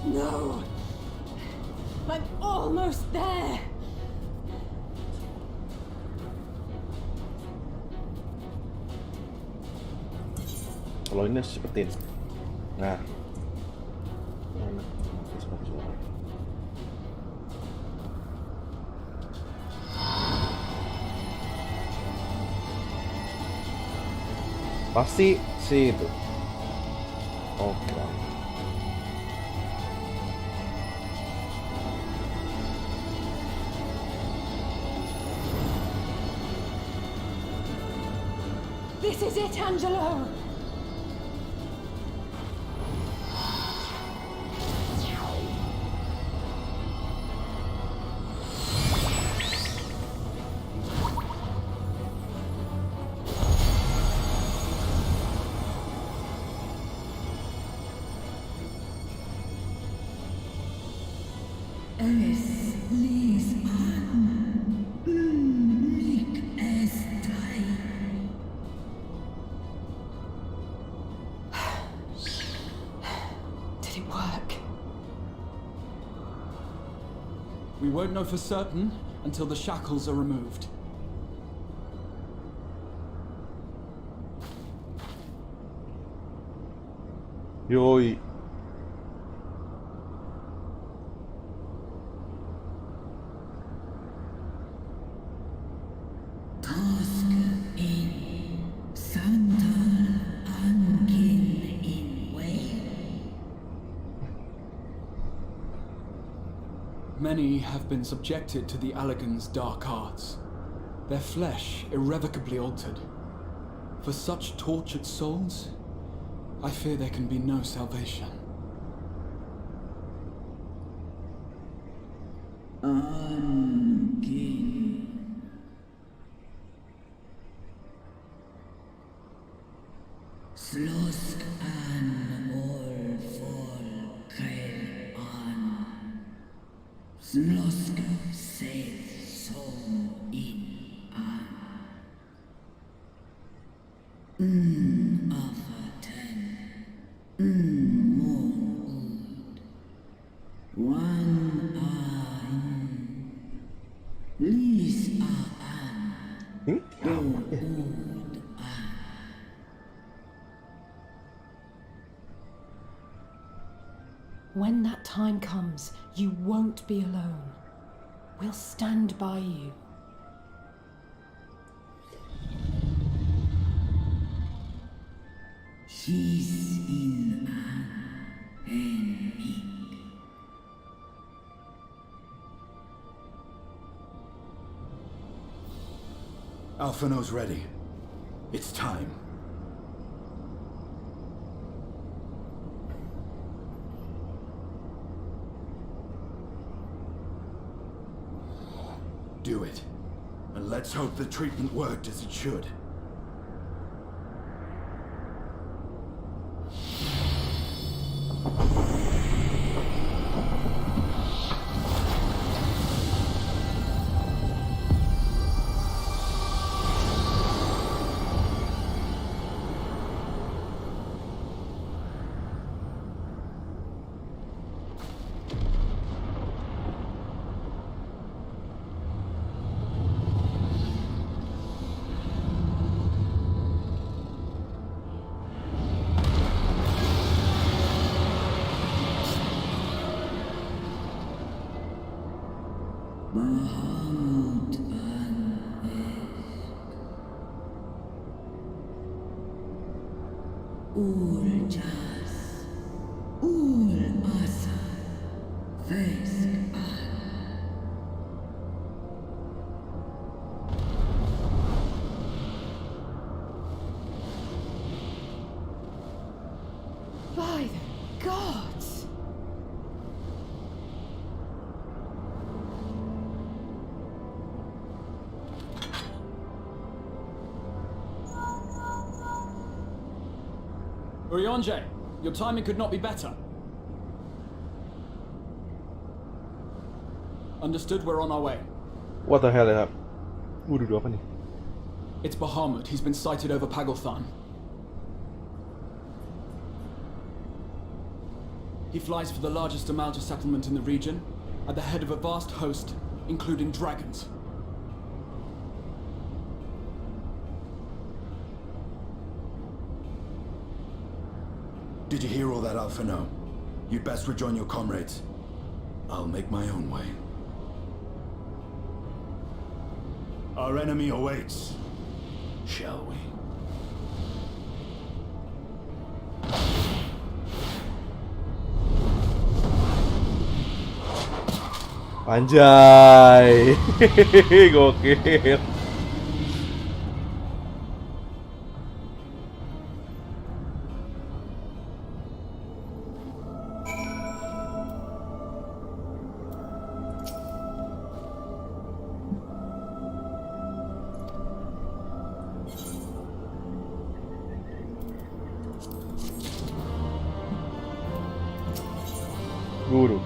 No! I'm almost there! Kalau ini cepetin. Nah. Mana? Pasti si itu. Oke. This is it, Angelo! Es ließ an. Mich es Did it work? We won't know for certain until the shackles are removed. Yoi. Many have been subjected to the Allagan's dark arts, their flesh irrevocably altered. For such tortured souls, I fear there can be no salvation. Slåss an all folk an. Slåss seg som inn an. Avten. Månod. One an. Lys an. Od an. When that time comes, you won't be alone. We'll stand by you. She's in an me. Alphino's ready. It's time. Let's hope the treatment worked as it should. By the gods! Ryonje, your timing could not be better. Understood, we're on our way. What the hell is up? Waduh, apa nih? It's Bahamut. He's been sighted over Pagalthan. He flies for the largest Amalja settlement in the region, at the head of a vast host, including dragons. Did you hear all that, Alpha? No. You'd best rejoin your comrades. I'll make my own way. Our enemy awaits. Shall we? Anjay. Gokil. Guru.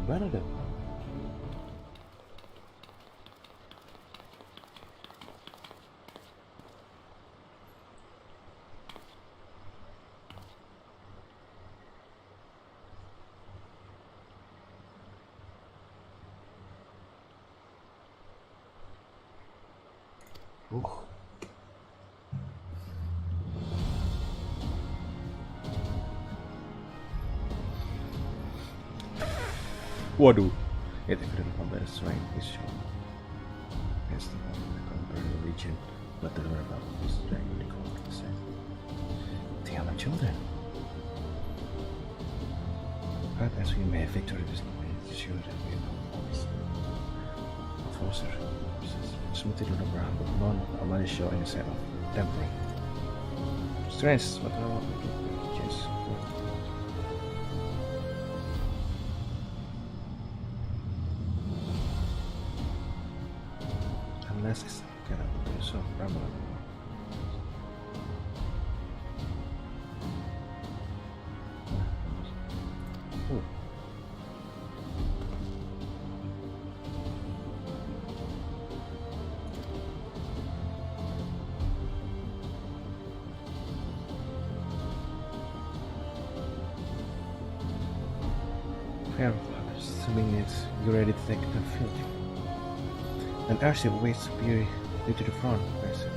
Mana dah? Waduh. It included combat strength is shown as the compare the region, but the whereabouts of this dragon recalled the same. They are my children. But as we may victory is sure that we know always forcer smoothly on the ground, but none of my show any sign of tempering. Strength, what I want to do, yes. Yes, karena so ramalan. Fair, assuming it's you're ready to take the field. An airship waits superior to the front. Airship.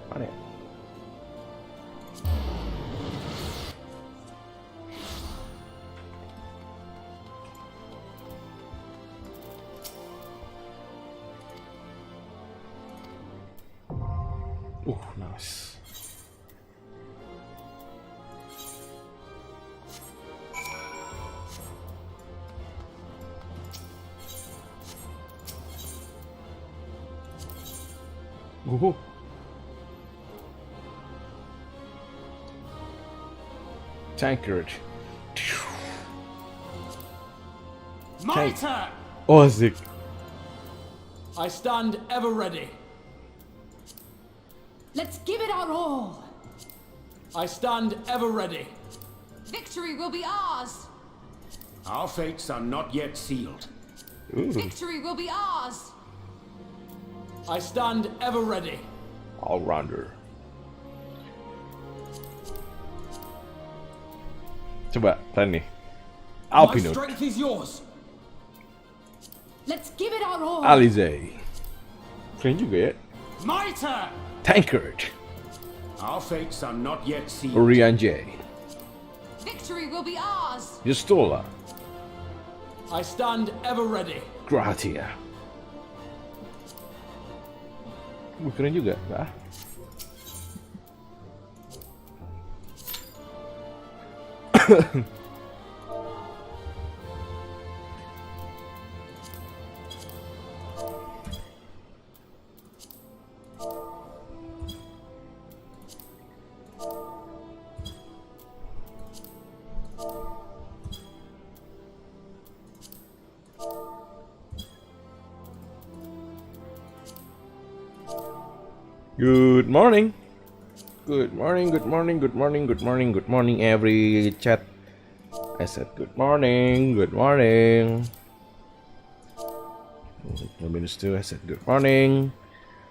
Mana ya? Nice. Tankard. My turn! Oh, asik. I stand ever ready. Let's give it our all. I stand ever ready. Victory will be ours. Our fates are not yet sealed. Victory will be ours. I stand ever ready. All-rounder. Coba, tadi nih. My Alpinot. strength is yours. Let's give it our all. Alize. Keren juga ya. My turn. Tankard. Our fates are not yet sealed. Urianje. Victory will be ours. Justola. I stand ever ready. Gratia. Keren juga, ah. Good morning. Good morning, good morning, good morning, good morning, good morning, every chat. I said good morning, good morning. 2 minutes too, I said good morning.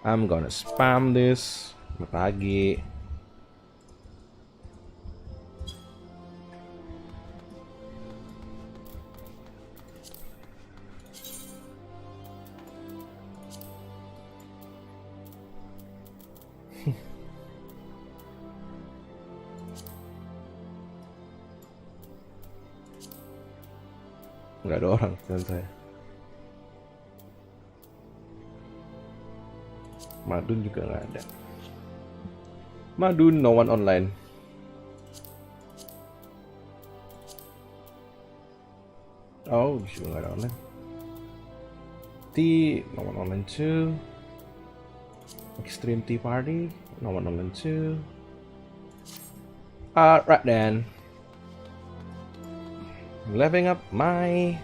I'm gonna spam this. Pagi. Nggak ada orang dan saya. Madun juga nggak ada. Madun, no one online. Oh, juga nggak ada online. T, no one online too. Extreme Tea Party, no one online too. Right then. leveling up my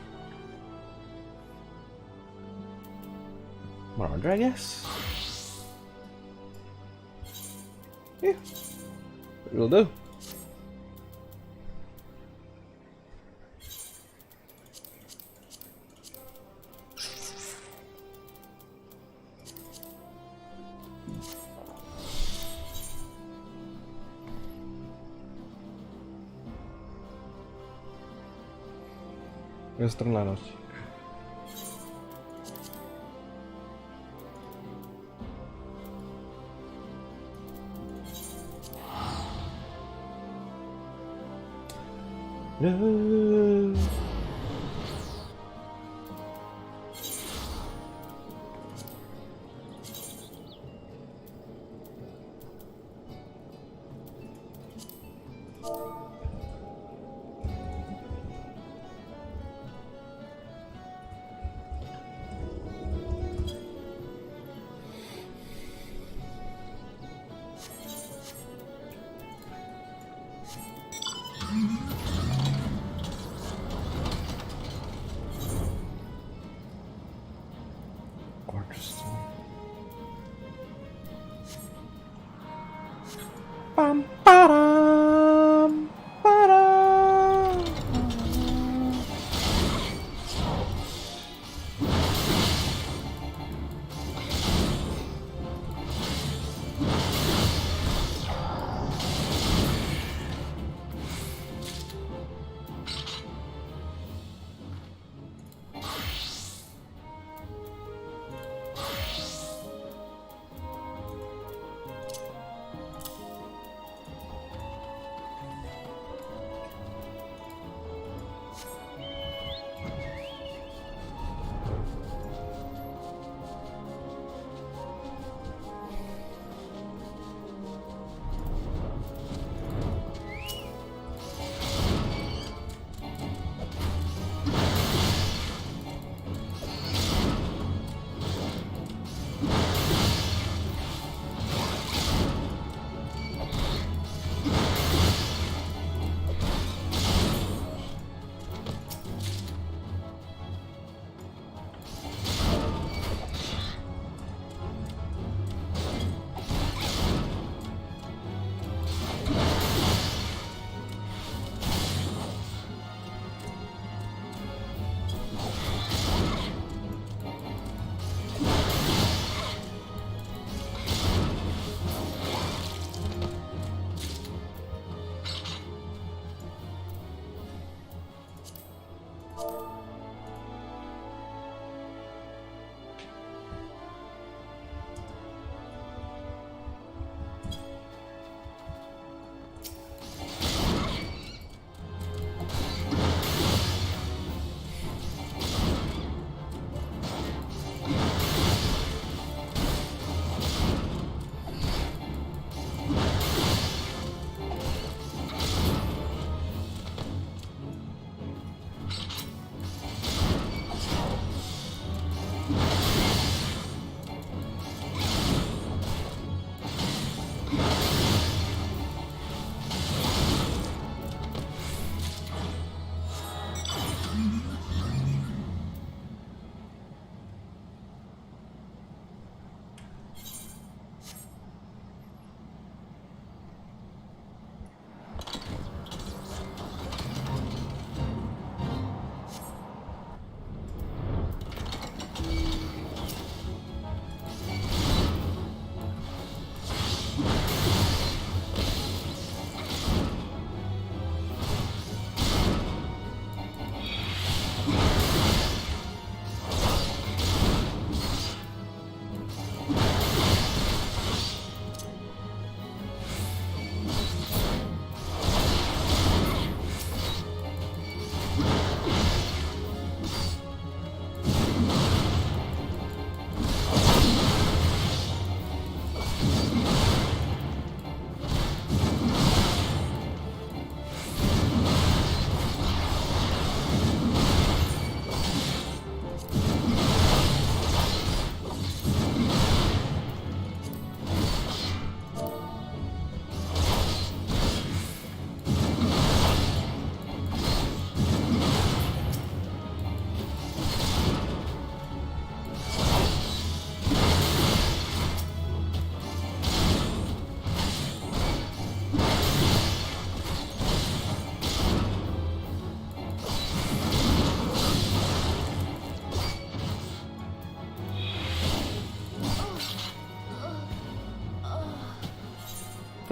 Marauder, I guess. Yeah, will do. Western Lanos. No.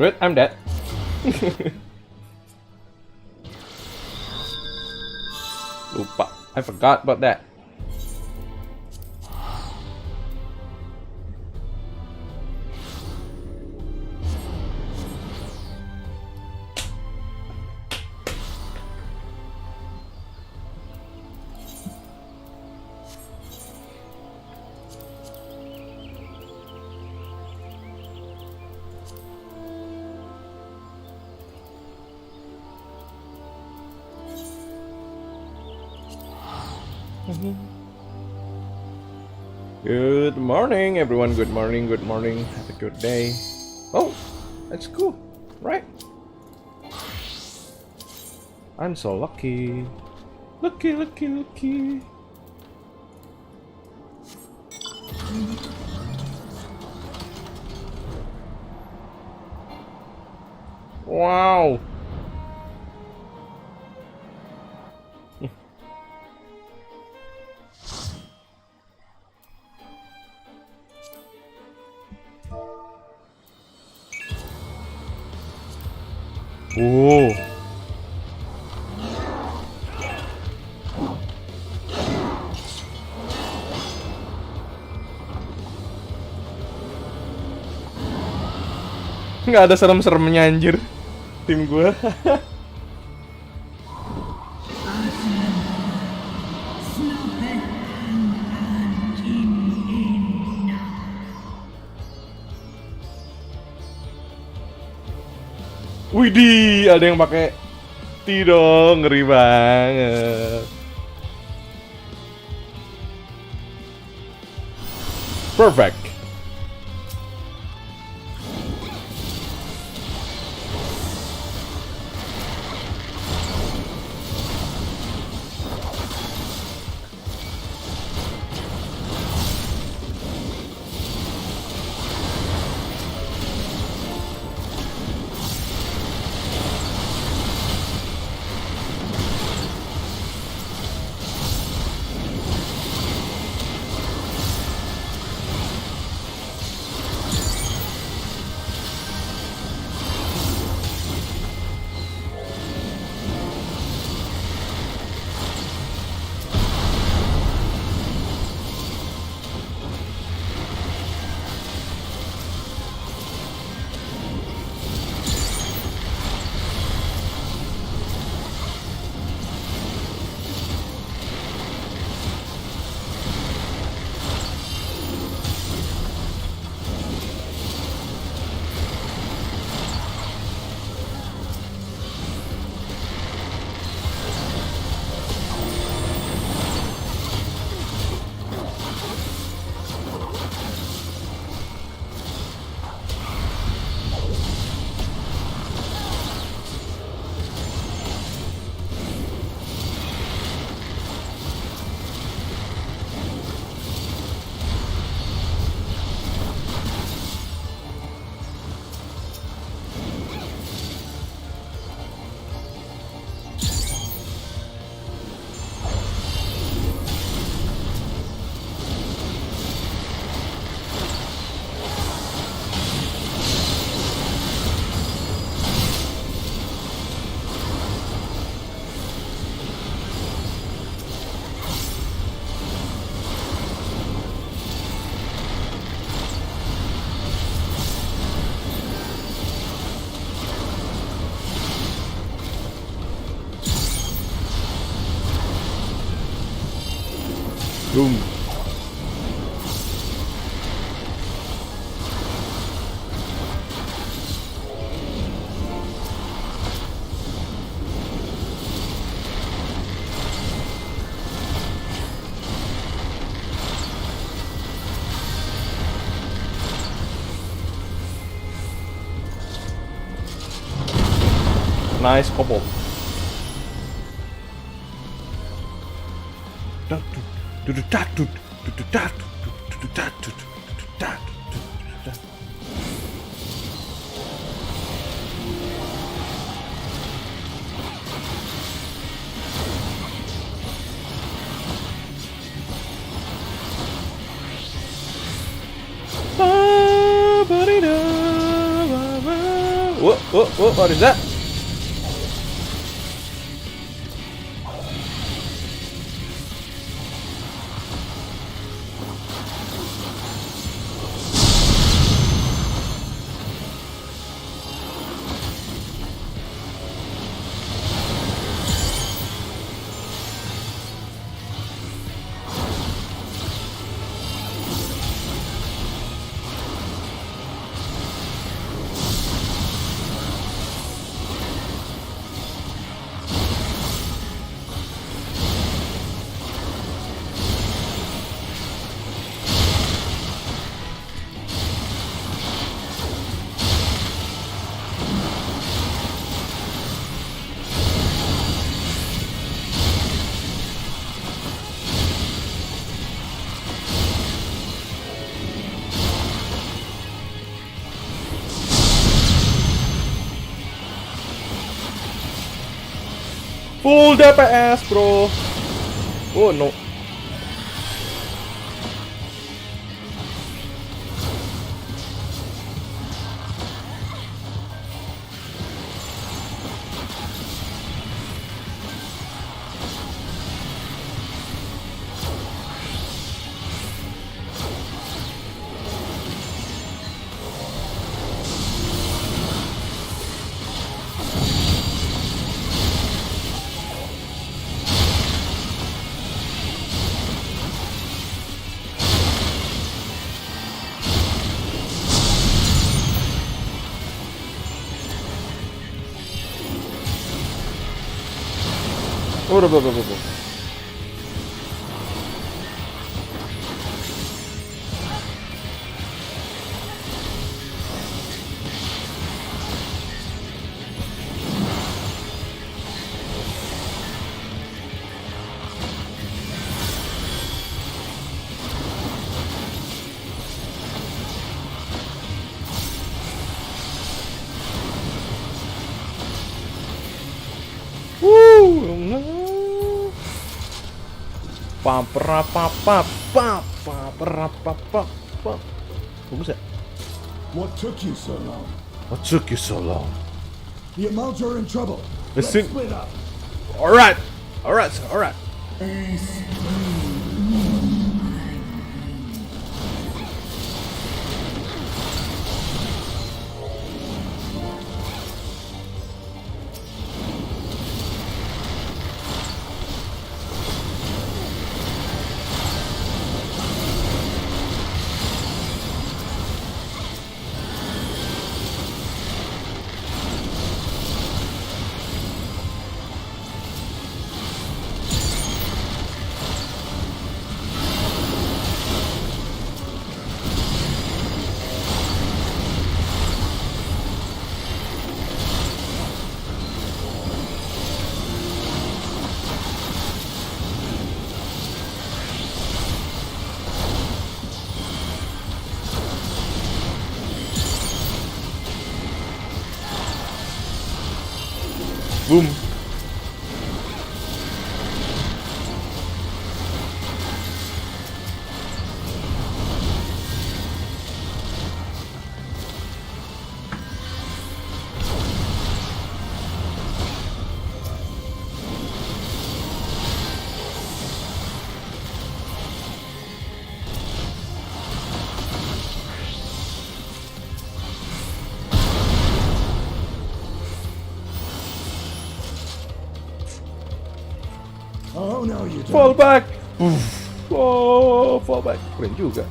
Screw it, I'm dead. Lupa, I forgot about that. Good morning, everyone. Good morning, good morning. Have a good day. Oh, that's cool, right? I'm so lucky. Lucky, lucky, lucky. Wow. Oh. Nggak ada serem-seremnya anjir tim gue. Widih, ada yang pakai T dong, ngeri banget. Perfect. Boom. Nice couple. What is that? Full DPS, bro. Oh no. Bro. What took you so long? What took you so long? The Amalds are in trouble. Let's Listen. split up. Alright. Boom. Oh no, you don't. Fall back. Oh, fall back. Keren juga.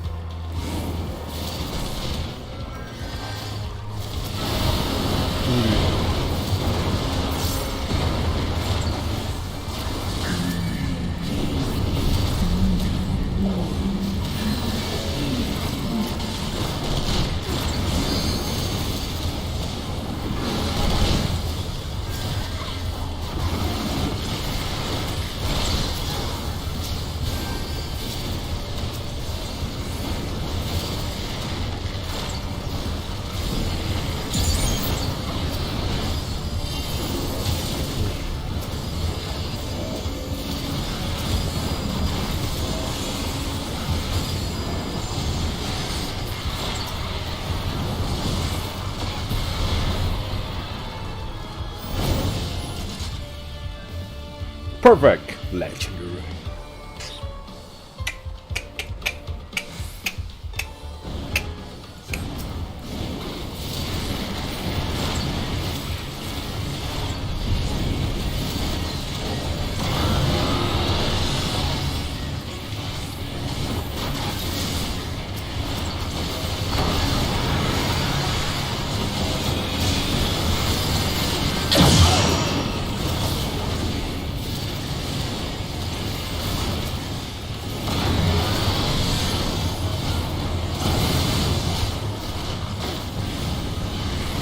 Perfect legendary.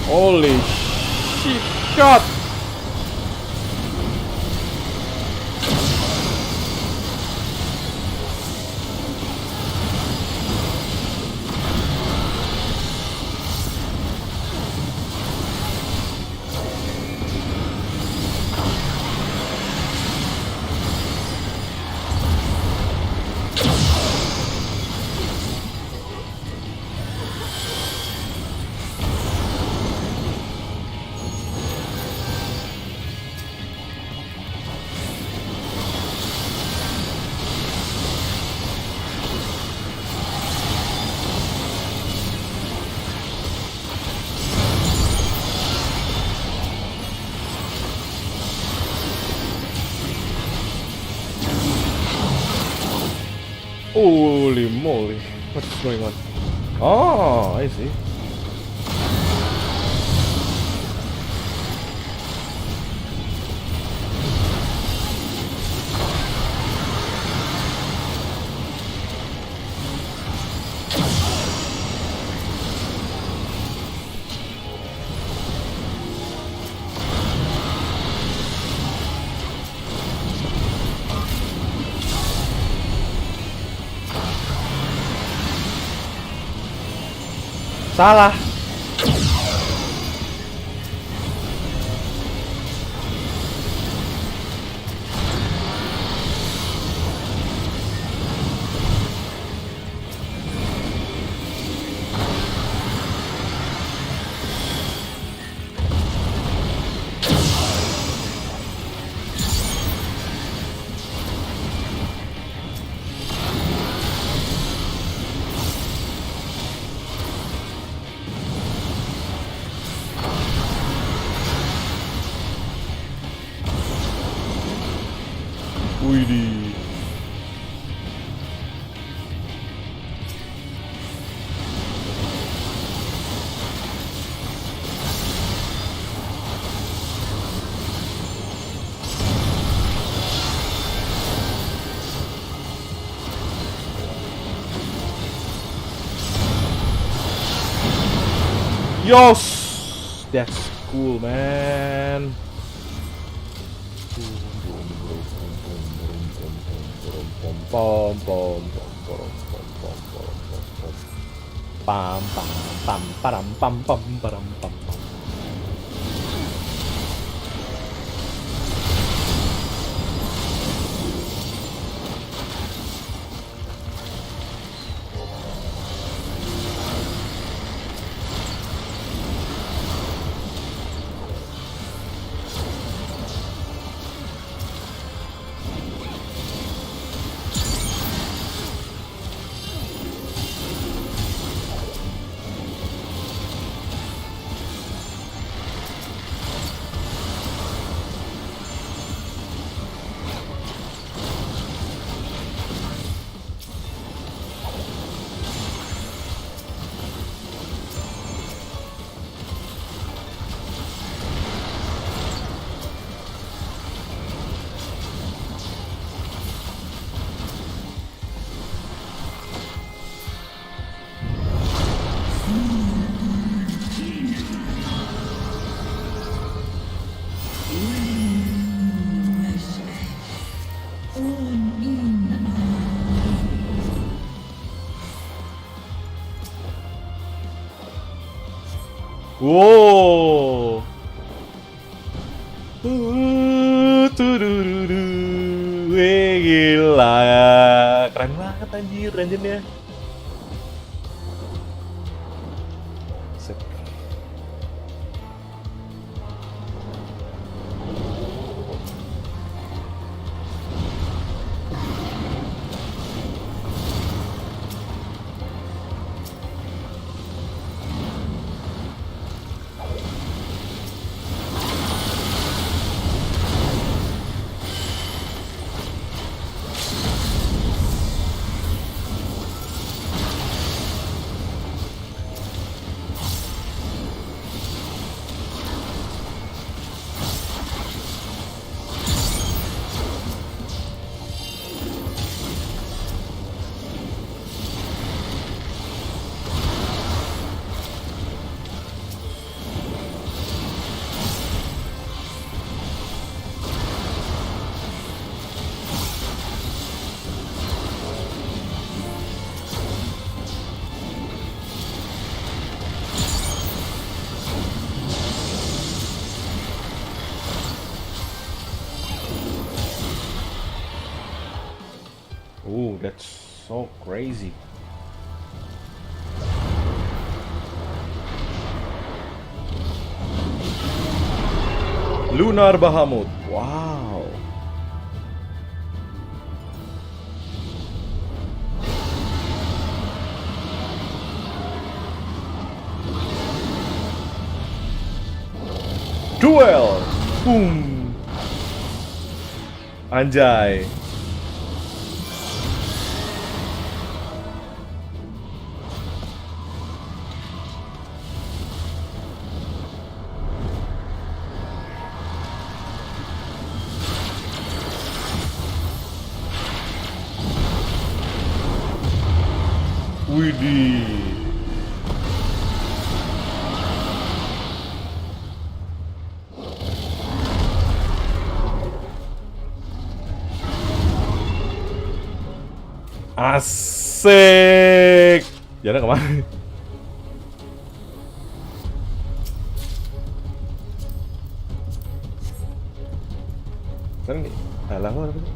Holy shit shot. Holy moly, what's going on? Oh, I see. Salah. Widih. Yos, that's cool, man. Pom pom pom pom pom pom pom pom pom pam pam pam param pam pam param pam pam. Wow. Gila. Keren banget anjir engine-nya. Sip. Oh, that's so crazy. Lunar Bahamut. Wow. Duel. Boom. Anjay. Widih. Asik. Jalan kemana? Sekarang nih, alah apa nih?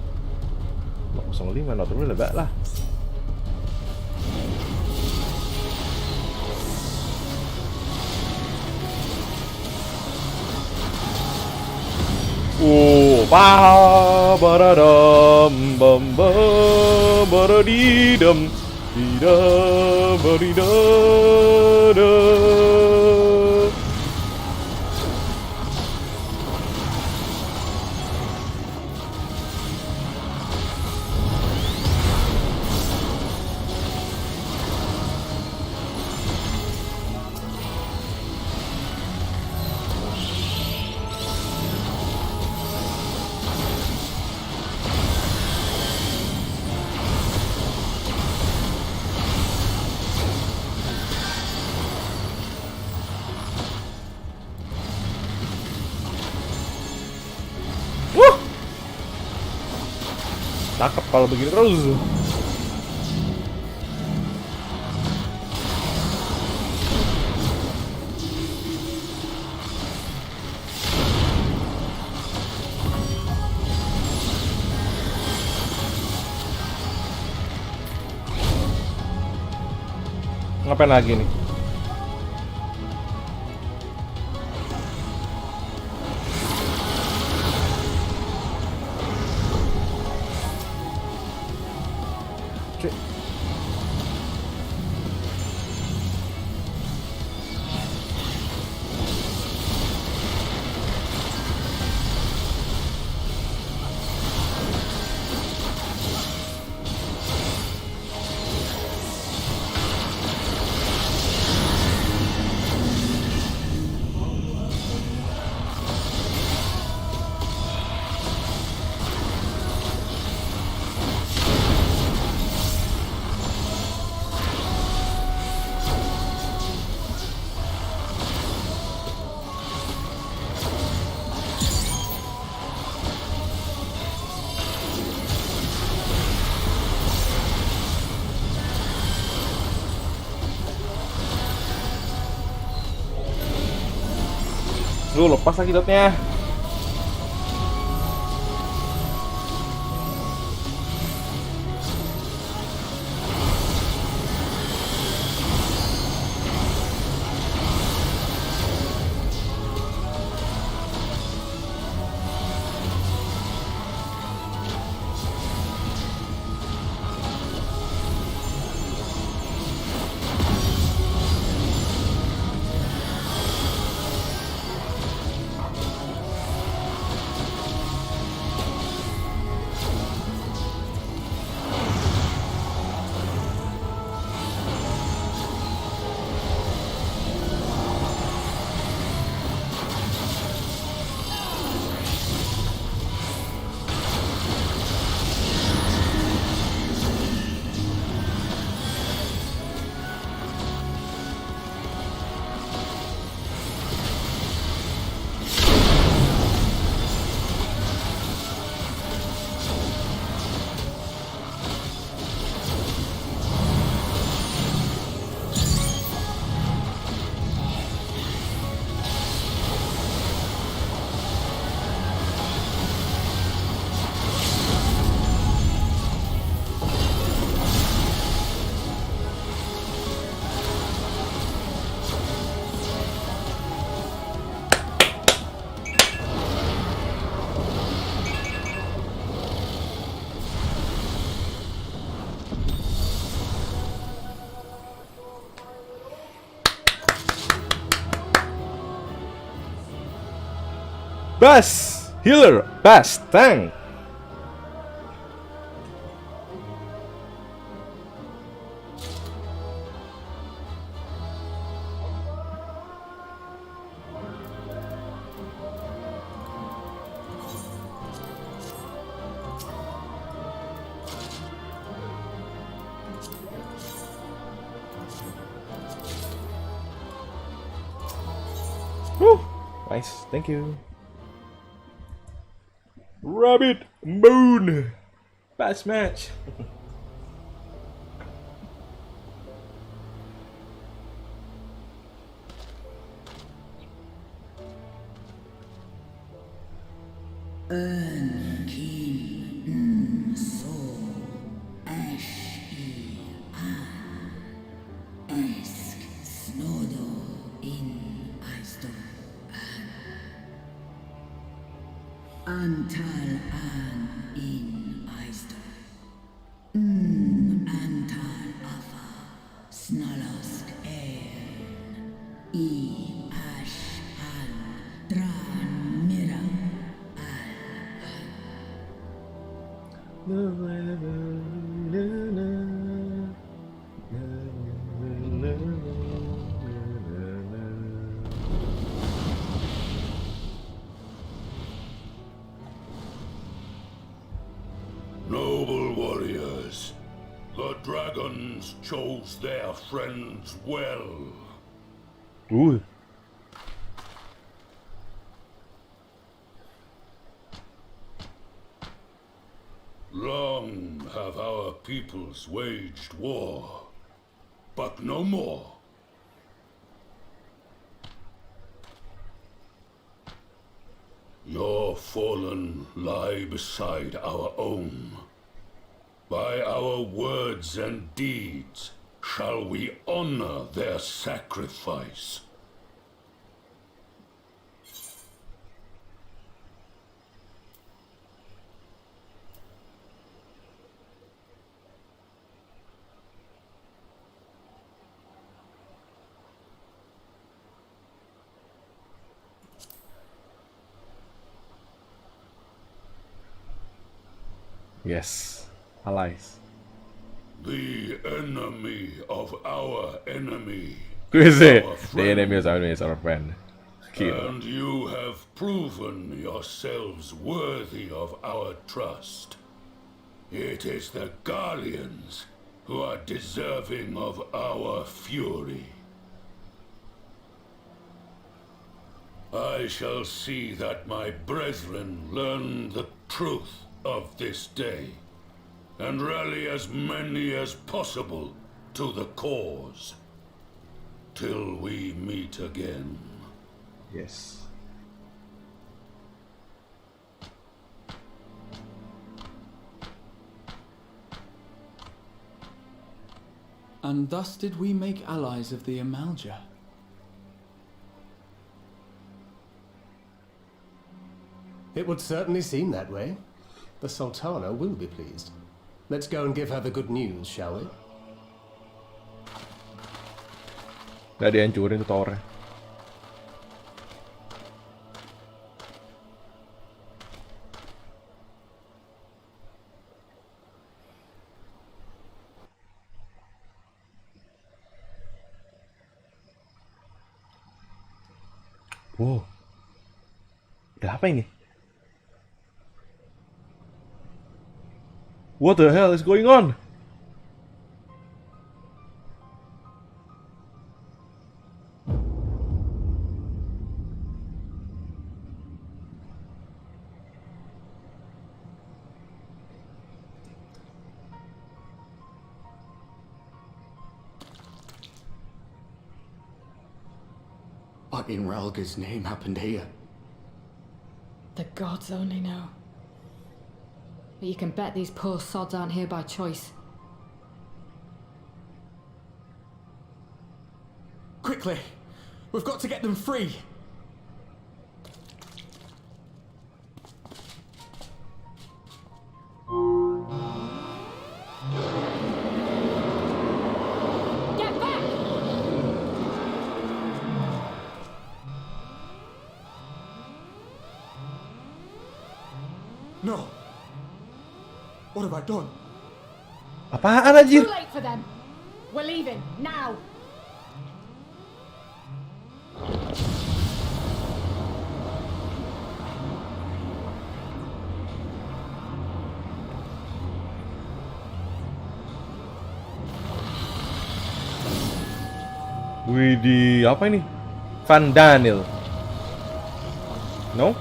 05 not dulu lebak lah. Ba baradam bam bam baradidam didam baridada. Cakep kalau begini terus. Ngapain lagi nih? Lu lepas lagi dotnya. Bas, healer, Bas, tank. Woo! Nice, thank you. Rabbit Moon! Best match! Antal an in Eisdo. Antal afa snalask en I ash an dran mira Noble warriors, the dragons chose their friends well. Ooh. Long have our peoples waged war, but no more. Your fallen lie beside our own. By our words and deeds shall we honor their sacrifice. Yes, allies. The enemy of our enemy. Crazy. Our The friend. enemy is always our friend. Cute. And you have proven yourselves worthy of our trust. It is the Guardians who are deserving of our fury. I shall see that my brethren learn the truth of this day, and rally as many as possible to the cause, till we meet again. Yes. And thus did we make allies of the Amalja. It would certainly seem that way. The Sultana will be pleased. Let's go and give her the good news, shall we? Gak dihancurin tuh towernya. Wow. Udah apa ini? What the hell is going on? What in Ralga's name happened here? The gods only know. But you can bet these poor sods aren't here by choice. Quickly! We've got to get them free! Get back! No. What have I done? Apaan anjir? Too late for them. We're leaving now. Widih, apa ini? Van Daniel. No?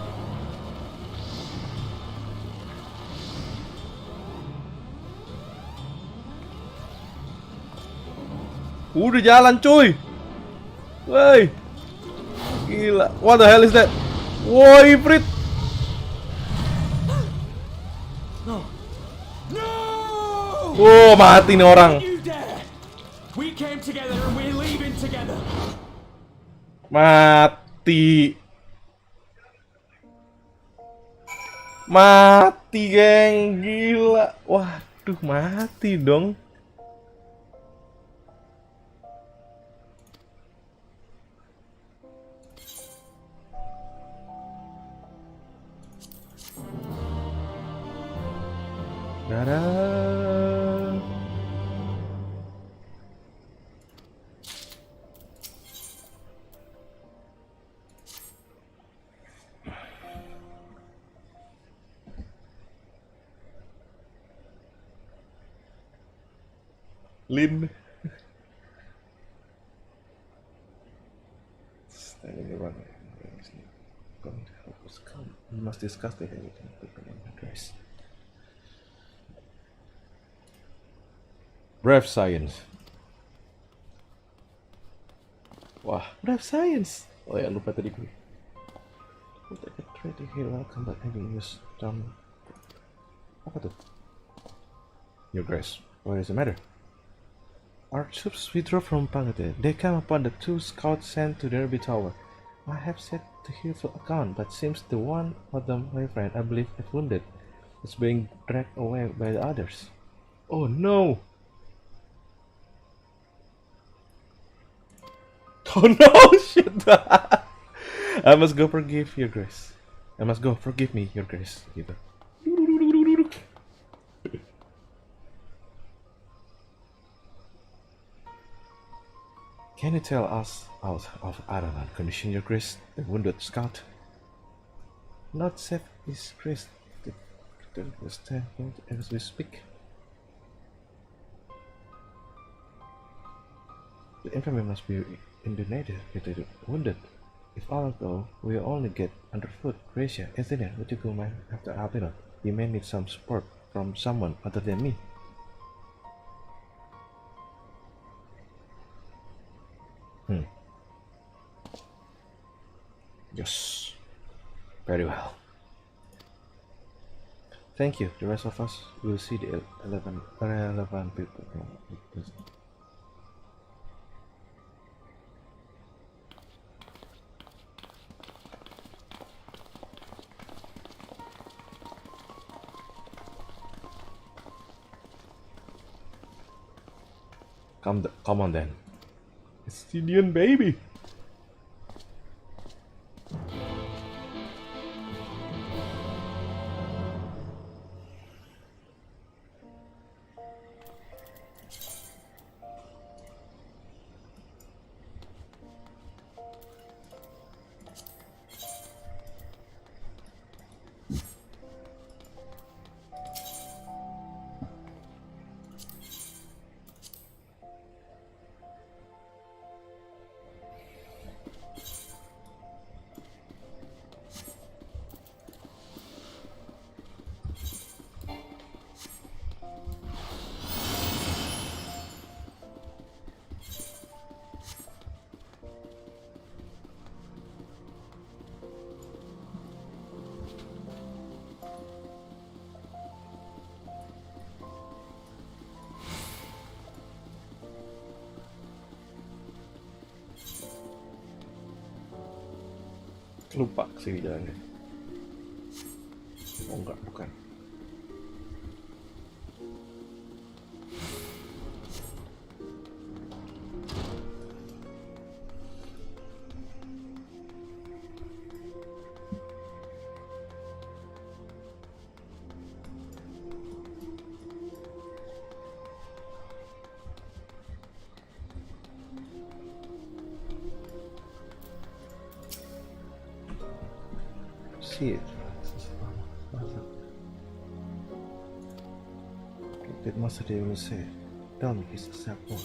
Udah jalan cuy. Woi. Gila. What the hell is that? Woi, Frit. No. No! Oh, mati nih orang. You dare! We came together and we're leaving together. Mati. Mati, geng. Gila. Waduh, mati dong. Dadah. Lin. Standing around. Going to help us come. We must discuss the everything with the address. Brave Science. Wah, Brave Science. Oh ya, lupa tadi gue. Welcome back having used apa tuh? Your Grace, what is the matter? Our troops withdraw from Pangate. They come upon the 2 scouts sent to the Derby Tower. I have set the careful account, but seems the one of them, my friend, I believe is wounded, is being dragged away by the others. Oh no! Oh no! Shit! I must go forgive your grace. I must go forgive me, your grace. Gitu. Can you tell us out of Adalah condition, your grace, the wounded scout? Not safe is grace. As we speak. The infamy must be Indonesia related wounded. If all go, we'll only get underfoot. Gracia, isn't it? Would you go man after Albino? You may need some support from someone other than me. Yes. Very well. Thank you. The rest of us will see the relevant people. Come on then. It's Indian baby. Lupa sih jalannya. Oh enggak, bukan. shit. That must they will say. Tell me, he's a sample.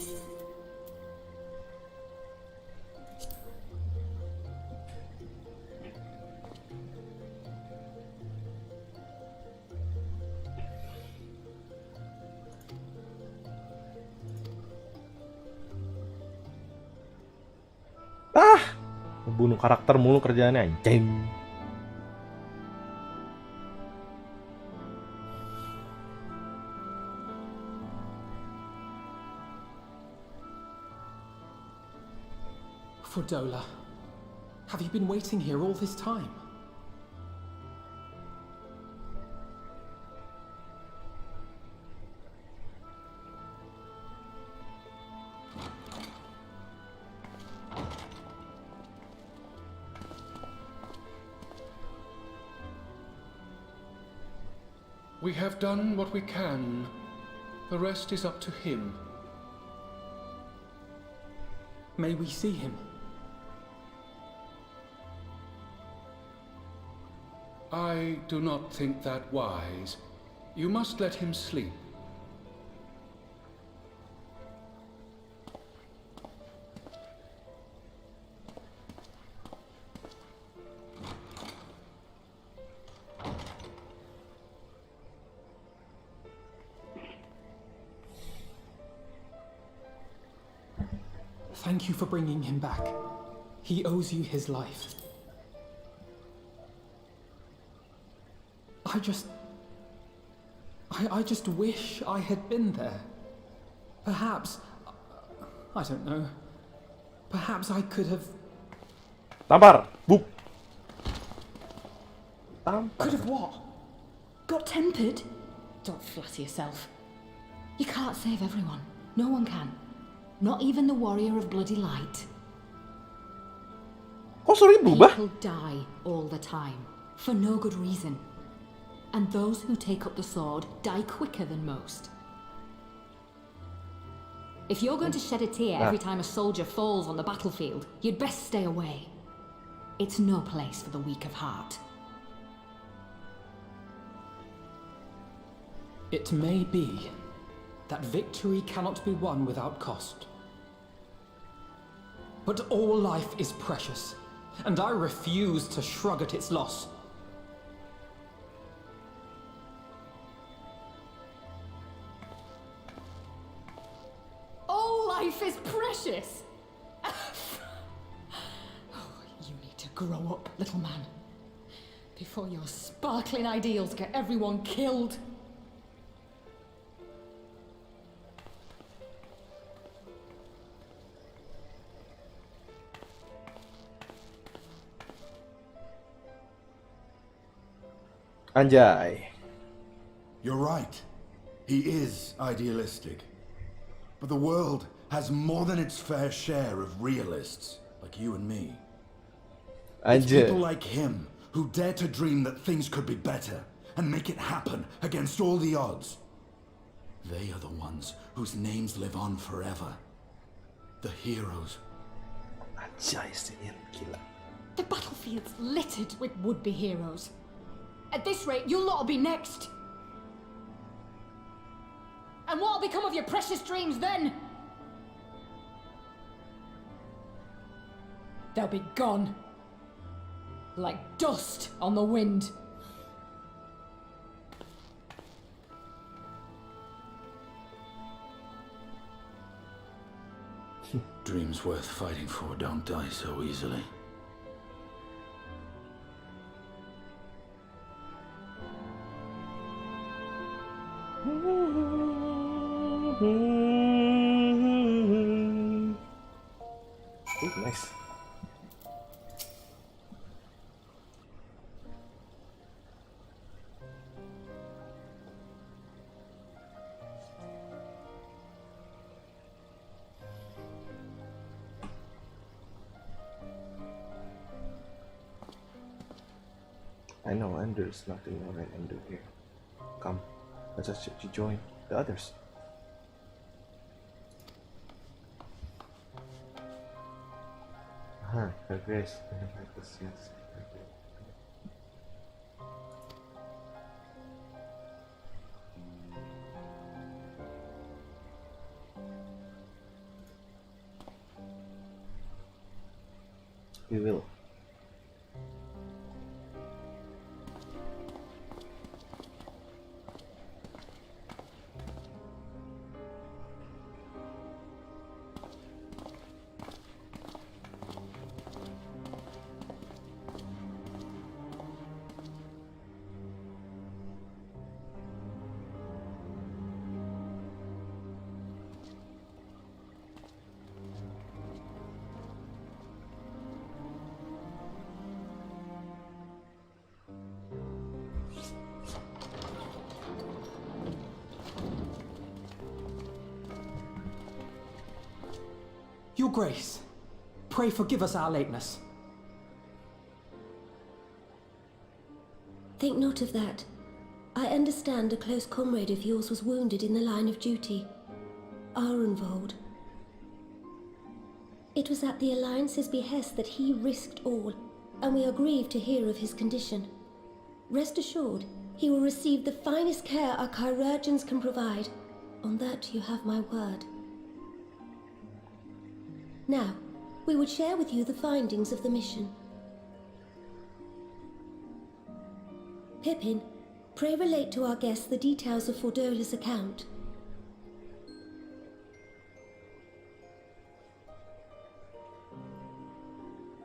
Bunuh karakter mulu kerjaannya anjing. Fordola, have you been waiting here all this time? We have done what we can. The rest is up to him. May we see him? I do not think that wise. You must let him sleep. Thank you for bringing him back. He owes you his life. I just wish I had been there. Perhaps, I don't know. Perhaps I could have... Tampar! Boop! Could have what? Got tempered? Don't flatter yourself. You can't save everyone. No one can. Not even the warrior of bloody light. Kok sering berubah? People die all the time, for no good reason. And those who take up the sword die quicker than most. If you're going to shed a tear every time a soldier falls on the battlefield, you'd best stay away. It's no place for the weak of heart. It may be that victory cannot be won without cost. But all life is precious, and I refuse to shrug at its loss. All life is precious! Oh, you need to grow up, little man. Before your sparkling ideals get everyone killed. Anjay. You're right. He is idealistic. But the world has more than its fair share of realists, like you and me. It's people like him who dare to dream that things could be better and make it happen against all the odds. They are the ones whose names live on forever. The heroes. The battlefield's littered with would-be heroes. At this rate, you'll lot'll be next. And what'll become of your precious dreams then? They'll be gone. Like dust on the wind. Dreams worth fighting for don't die so easily. Nice. I know, and there's nothing more I can do here. Come, let's just join the others. Her grace, yes. We will. Your Grace, pray forgive us our lateness. Think not of that. I understand a close comrade of yours was wounded in the line of duty. Arenvold. It was at the Alliance's behest that he risked all, and we are grieved to hear of his condition. Rest assured, he will receive the finest care our chirurgeons can provide. On that you have my word. Now, we would share with you the findings of the mission. Pippin, pray relate to our guests the details of Fordola's account.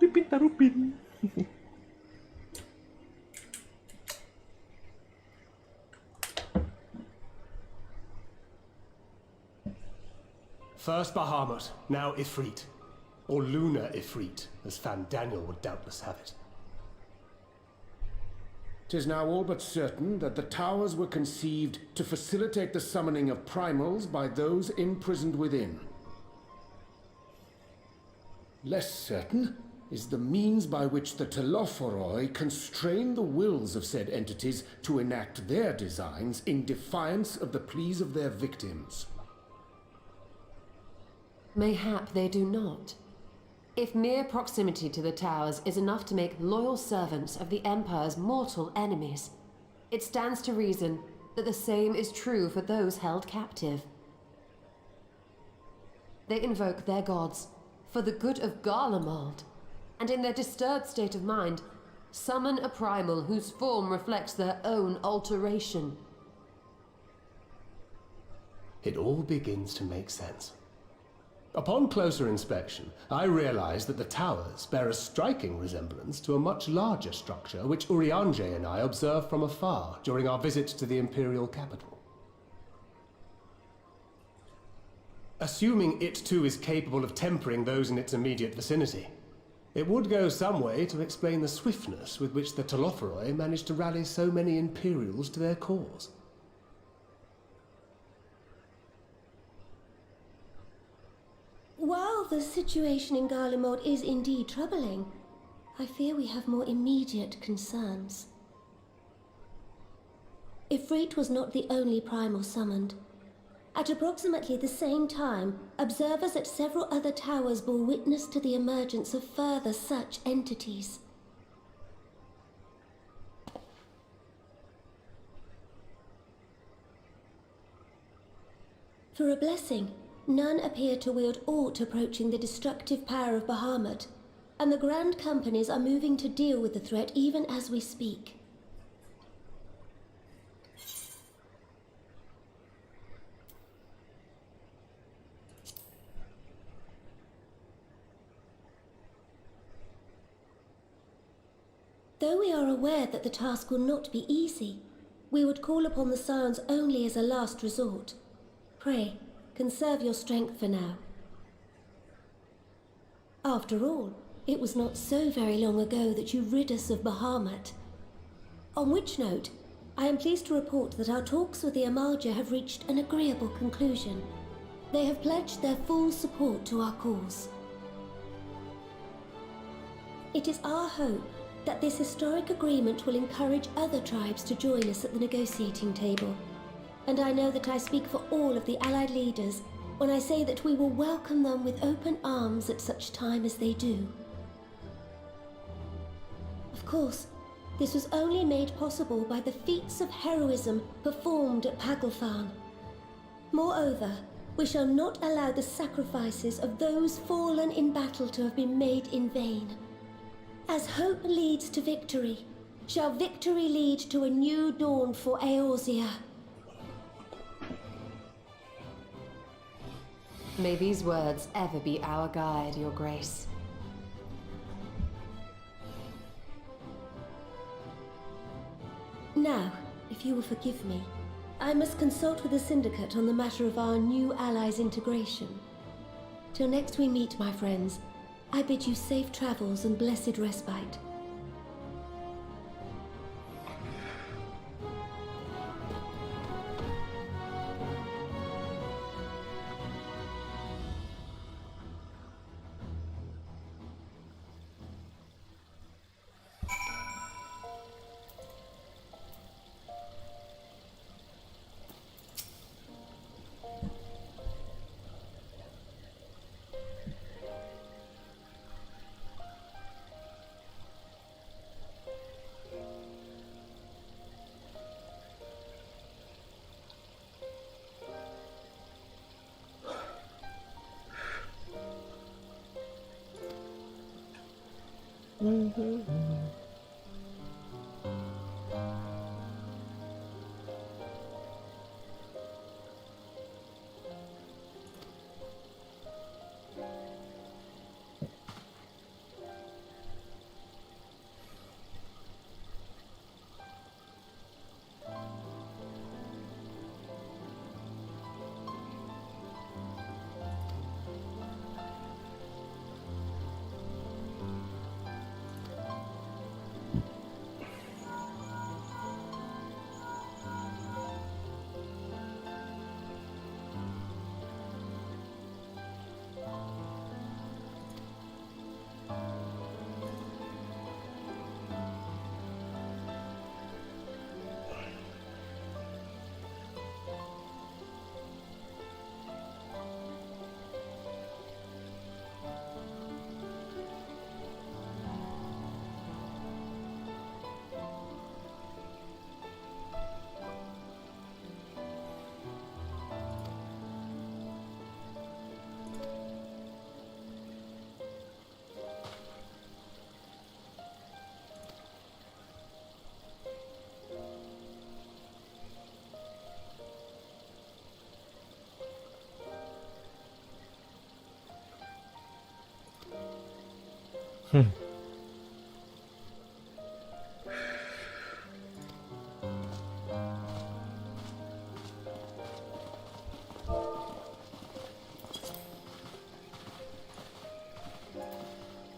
Pippin Tarupin. First Bahamut, now Ifrit. Or Lunar Ifrit, as Fan Daniel would doubtless have it. 'Tis now all but certain that the towers were conceived to facilitate the summoning of primals by those imprisoned within. Less certain is the means by which the Telophoroi constrain the wills of said entities to enact their designs in defiance of the pleas of their victims. Mayhap they do not. If mere proximity to the towers is enough to make loyal servants of the Empire's mortal enemies, it stands to reason that the same is true for those held captive. They invoke their gods for the good of Garlemald, and in their disturbed state of mind, summon a primal whose form reflects their own alteration. It all begins to make sense. Upon closer inspection, I realized that the towers bear a striking resemblance to a much larger structure which Urianger and I observed from afar during our visit to the Imperial capital. Assuming it too is capable of tempering those in its immediate vicinity, it would go some way to explain the swiftness with which the Telophoroi managed to rally so many Imperials to their cause. While the situation in Garlemald is indeed troubling, I fear we have more immediate concerns. Ifrit was not the only primal summoned. At approximately the same time, observers at several other towers bore witness to the emergence of further such entities. For a blessing, none appear to wield aught approaching the destructive power of Bahamut, and the Grand Companies are moving to deal with the threat even as we speak. Though we are aware that the task will not be easy, we would call upon the Scions only as a last resort. Pray, conserve your strength for now. After all, it was not so very long ago that you rid us of Bahamut. On which note, I am pleased to report that our talks with the Amalja have reached an agreeable conclusion. They have pledged their full support to our cause. It is our hope that this historic agreement will encourage other tribes to join us at the negotiating table. And I know that I speak for all of the Allied leaders when I say that we will welcome them with open arms at such time as they do. Of course, this was only made possible by the feats of heroism performed at Paglfan. Moreover, we shall not allow the sacrifices of those fallen in battle to have been made in vain. As hope leads to victory, shall victory lead to a new dawn for Eorzea. May these words ever be our guide, Your Grace. Now, if you will forgive me, I must consult with the Syndicate on the matter of our new allies' integration. Till next we meet, my friends, I bid you safe travels and blessed respite.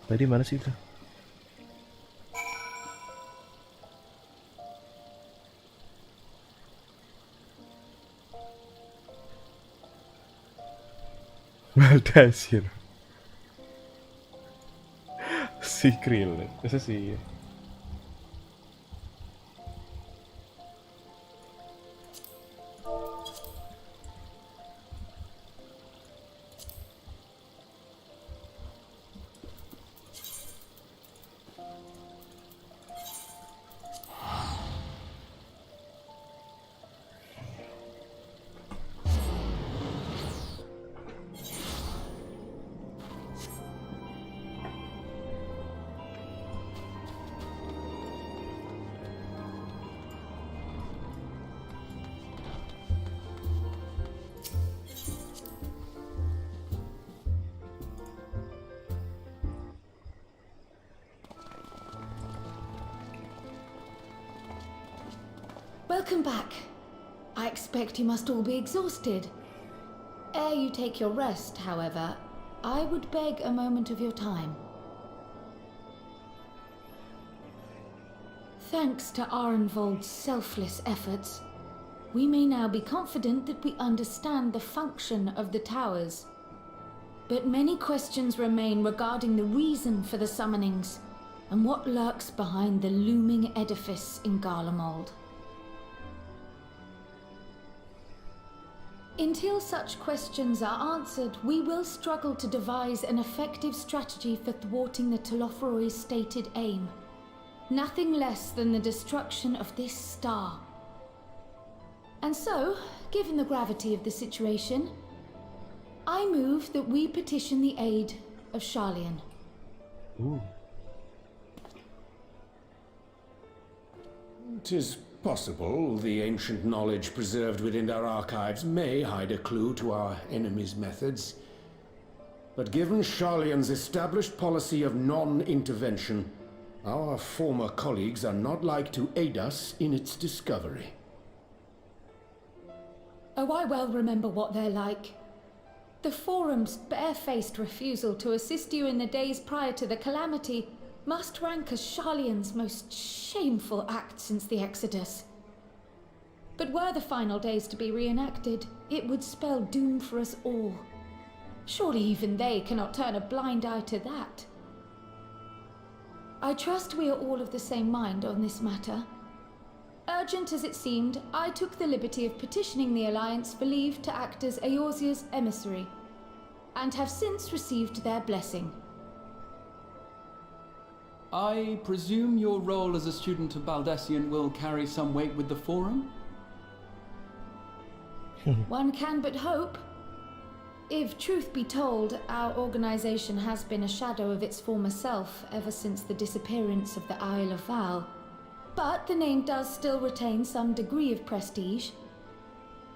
Tadi mana sih itu? Baldasir. Si Krill, ese sí. Welcome back. I expect you must all be exhausted. Ere you take your rest, however, I would beg a moment of your time. Thanks to Arenvold's selfless efforts, we may now be confident that we understand the function of the towers. But many questions remain regarding the reason for the summonings and what lurks behind the looming edifice in Garlemald. Until such questions are answered, we will struggle to devise an effective strategy for thwarting the Telophoroi's stated aim. Nothing less than the destruction of this star. And so, given the gravity of the situation, I move that we petition the aid of Sharlayan. Ooh. It is possible the ancient knowledge preserved within our archives may hide a clue to our enemy's methods. But given Sharlayan's established policy of non-intervention, our former colleagues are not like to aid us in its discovery. Oh, I well remember what they're like. The Forum's barefaced refusal to assist you in the days prior to the calamity must rank as Sharlayan's most shameful act since the Exodus. But were the final days to be reenacted, it would spell doom for us all. Surely even they cannot turn a blind eye to that. I trust we are all of the same mind on this matter. Urgent as it seemed, I took the liberty of petitioning the Alliance for leave to act as Eorzea's emissary, and have since received their blessing. I presume your role as a student of Baldessian will carry some weight with the Forum? One can but hope. If truth be told, our organization has been a shadow of its former self ever since the disappearance of the Isle of Val. But the name does still retain some degree of prestige.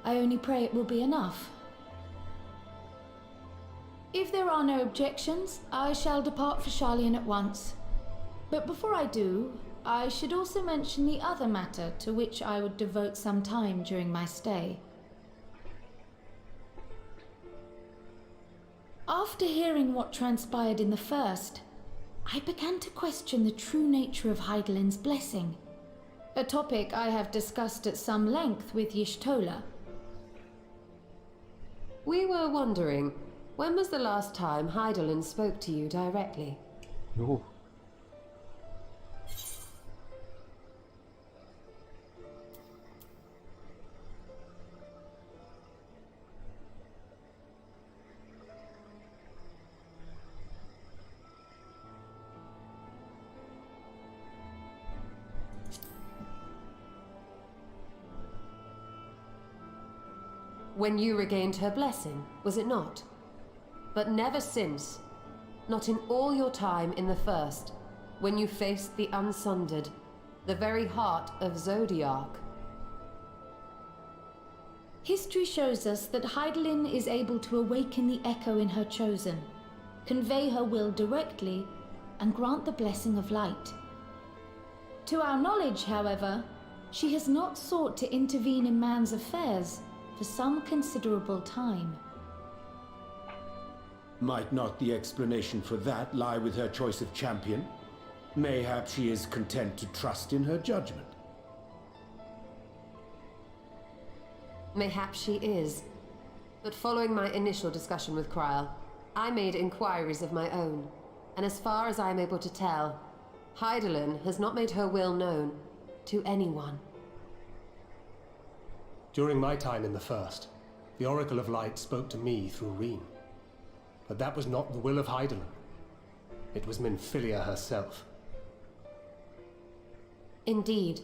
I only pray it will be enough. If there are no objections, I shall depart for Sharlayan at once. But before I do, I should also mention the other matter to which I would devote some time during my stay. After hearing what transpired in the first, I began to question the true nature of Hydaelyn's blessing, a topic I have discussed at some length with Y'shtola. We were wondering, when was the last time Hydaelyn spoke to you directly? Oh. When you regained her blessing, was it not? But never since. Not in all your time in the First, when you faced the Unsundered, the very heart of Zodiac. History shows us that Hydaelyn is able to awaken the echo in her chosen, convey her will directly, and grant the blessing of light. To our knowledge, however, she has not sought to intervene in man's affairs for some considerable time. Might not the explanation for that lie with her choice of champion? Mayhap she is content to trust in her judgment. Mayhap she is. But following my initial discussion with Kryl, I made inquiries of my own, and as far as I am able to tell, Hydaelyn has not made her will known to anyone. During my time in the First, the Oracle of Light spoke to me through Reen. But that was not the will of Hydaelyn. It was Minfilia herself. Indeed.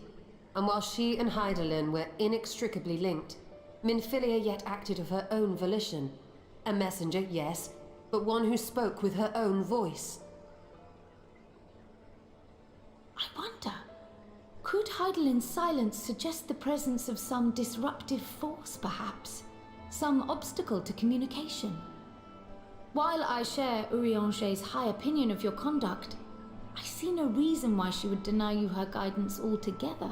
And while she and Hydaelyn were inextricably linked, Minfilia yet acted of her own volition. A messenger, yes, but one who spoke with her own voice. I wonder, could Hydaelyn's silence suggest the presence of some disruptive force, perhaps? Some obstacle to communication? While I share Urianger's high opinion of your conduct, I see no reason why she would deny you her guidance altogether.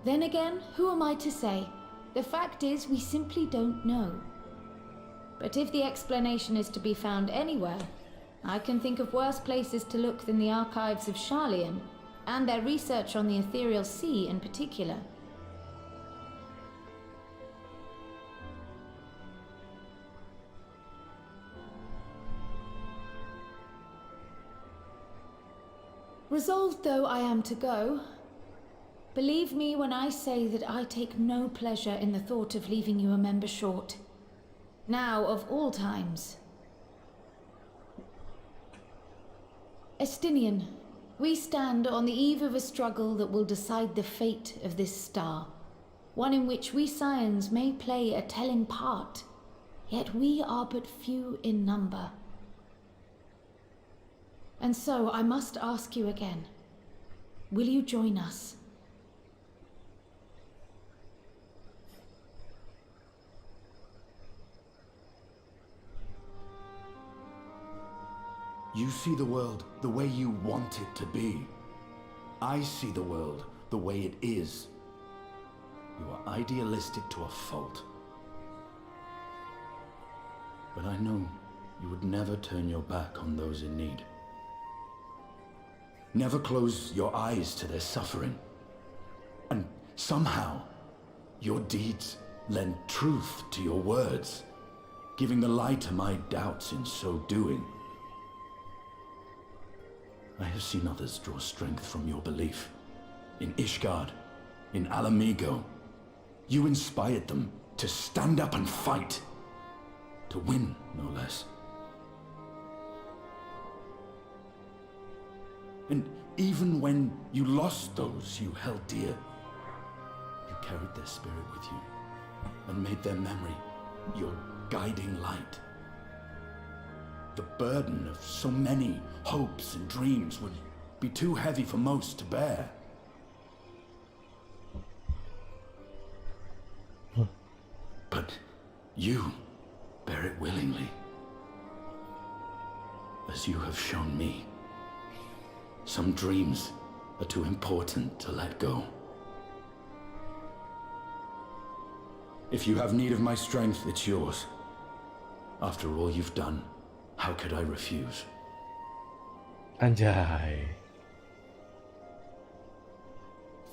Then again, who am I to say? The fact is, we simply don't know. But if the explanation is to be found anywhere, I can think of worse places to look than the archives of Sharlayan, and their research on the Ethereal Sea in particular. Resolved though I am to go, believe me when I say that I take no pleasure in the thought of leaving you a member short. Now of all times. Estinian, we stand on the eve of a struggle that will decide the fate of this star. One in which we Scions may play a telling part, yet we are but few in number. And so I must ask you again, Will you join us? You see the world the way you want it to be. I see the world the way it is. You are idealistic to a fault. But I know you would never turn your back on those in need. Never close your eyes to their suffering. And somehow, your deeds lend truth to your words, giving the lie to my doubts in so doing. I have seen others draw strength from your belief. In Ishgard, in Alamigo, you inspired them to stand up and fight. To win, no less. And even when you lost those you held dear, you carried their spirit with you and made their memory your guiding light. The burden of so many hopes and dreams would be too heavy for most to bear. But you bear it willingly, as you have shown me. Some dreams are too important to let go. If you have need of my strength, it's yours. After all you've done, how could I refuse? Anjay.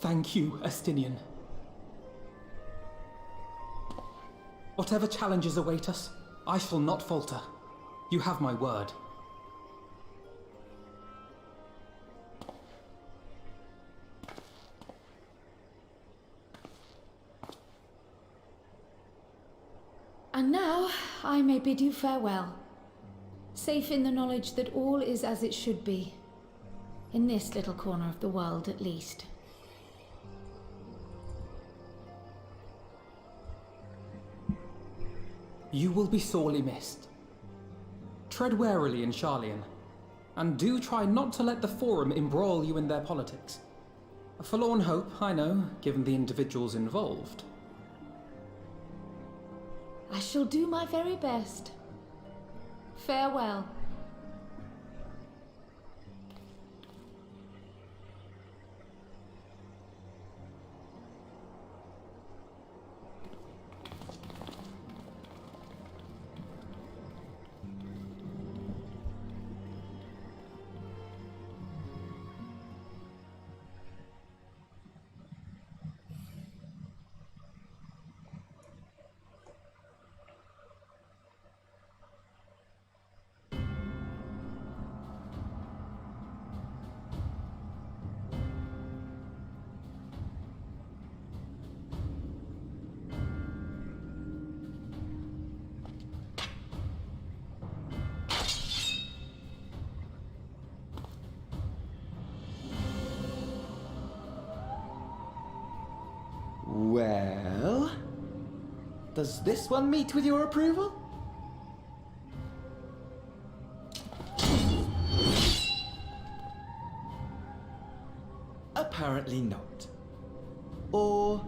Thank you, Estinian. Whatever challenges await us, I shall not falter. You have my word. And now, I may bid you farewell. Safe in the knowledge that all is as it should be. In this little corner of the world, at least. You will be sorely missed. Tread warily in Charlian, and do try not to let the Forum embroil you in their politics. A forlorn hope, I know, given the individuals involved. I shall do my very best. Farewell. Well, does this one meet with your approval? Apparently not. Or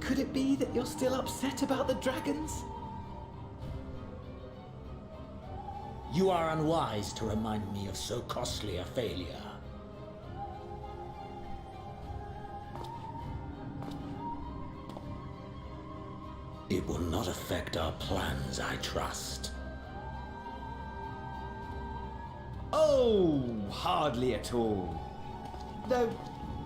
could it be that you're still upset about the dragons? You are unwise to remind me of so costly a failure. It will not affect our plans, I trust. Oh, hardly at all. Though,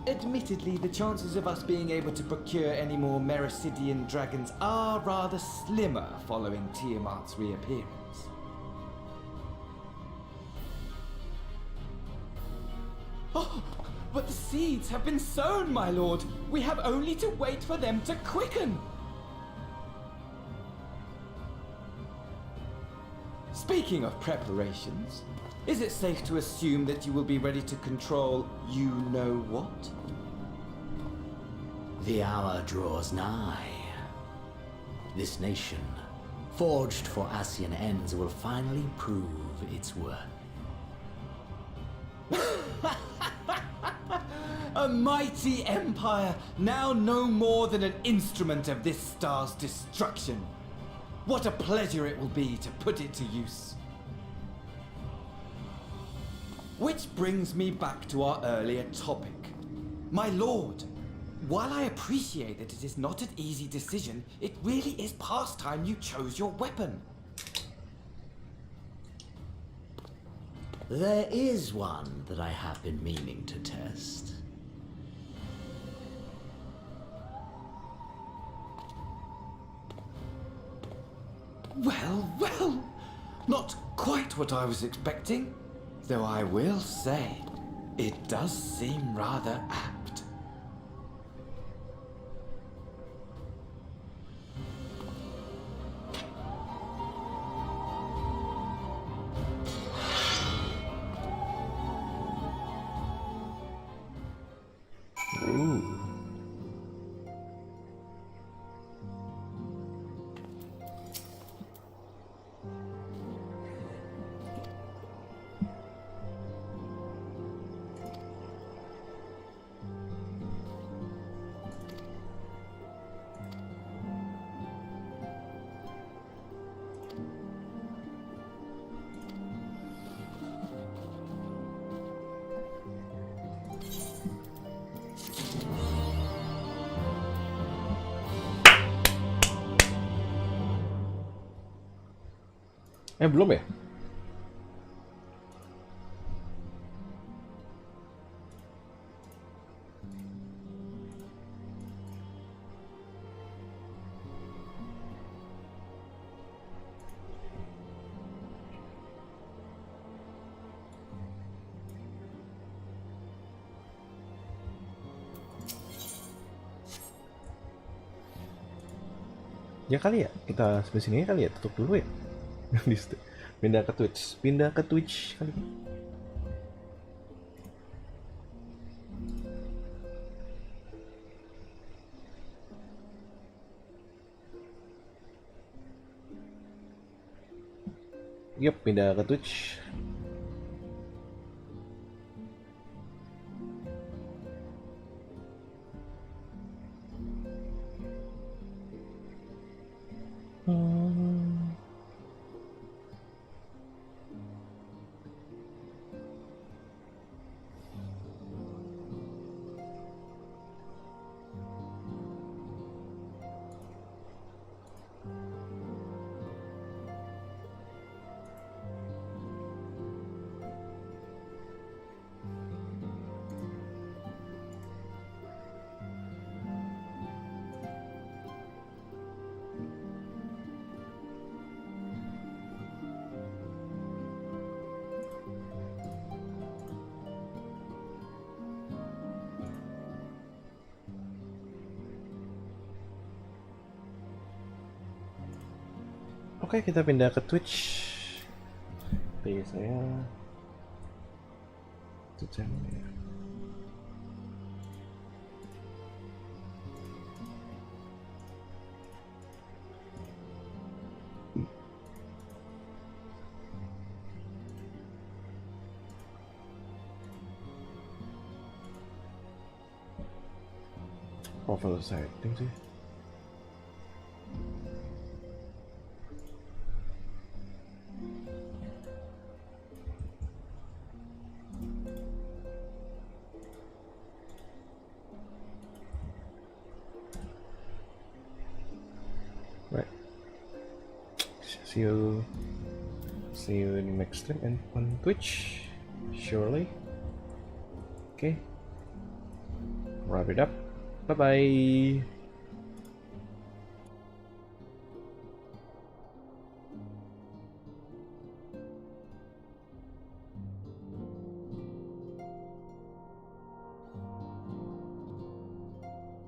admittedly, the chances of us being able to procure any more Mericidian dragons are rather slimmer following Tiamat's reappearance. Oh, but the seeds have been sown, my lord. We have only to wait for them to quicken. Speaking of preparations, is it safe to assume that you will be ready to control you-know-what? The hour draws nigh. This nation, forged for Asian ends, will finally prove its worth. A mighty empire, now no more than an instrument of this star's destruction. What a pleasure it will be to put it to use. Which brings me back to our earlier topic. My lord, while I appreciate that it is not an easy decision, it really is past time you chose your weapon. There is one that I have been meaning to test. Well, not quite what I was expecting, though I will say, it does seem rather apt. Belum ya? Ya kali ya, kita sampai sini kali ya, tutup dulu ya. Pindah ke Twitch kali. Yep, pindah ke Twitch. Oke, kita pindah ke Twitch. Oke, saya Twitch ya. Profile setting sih. Right. See you in the next stream and on Twitch, surely. Okay. Wrap it up. Bye bye.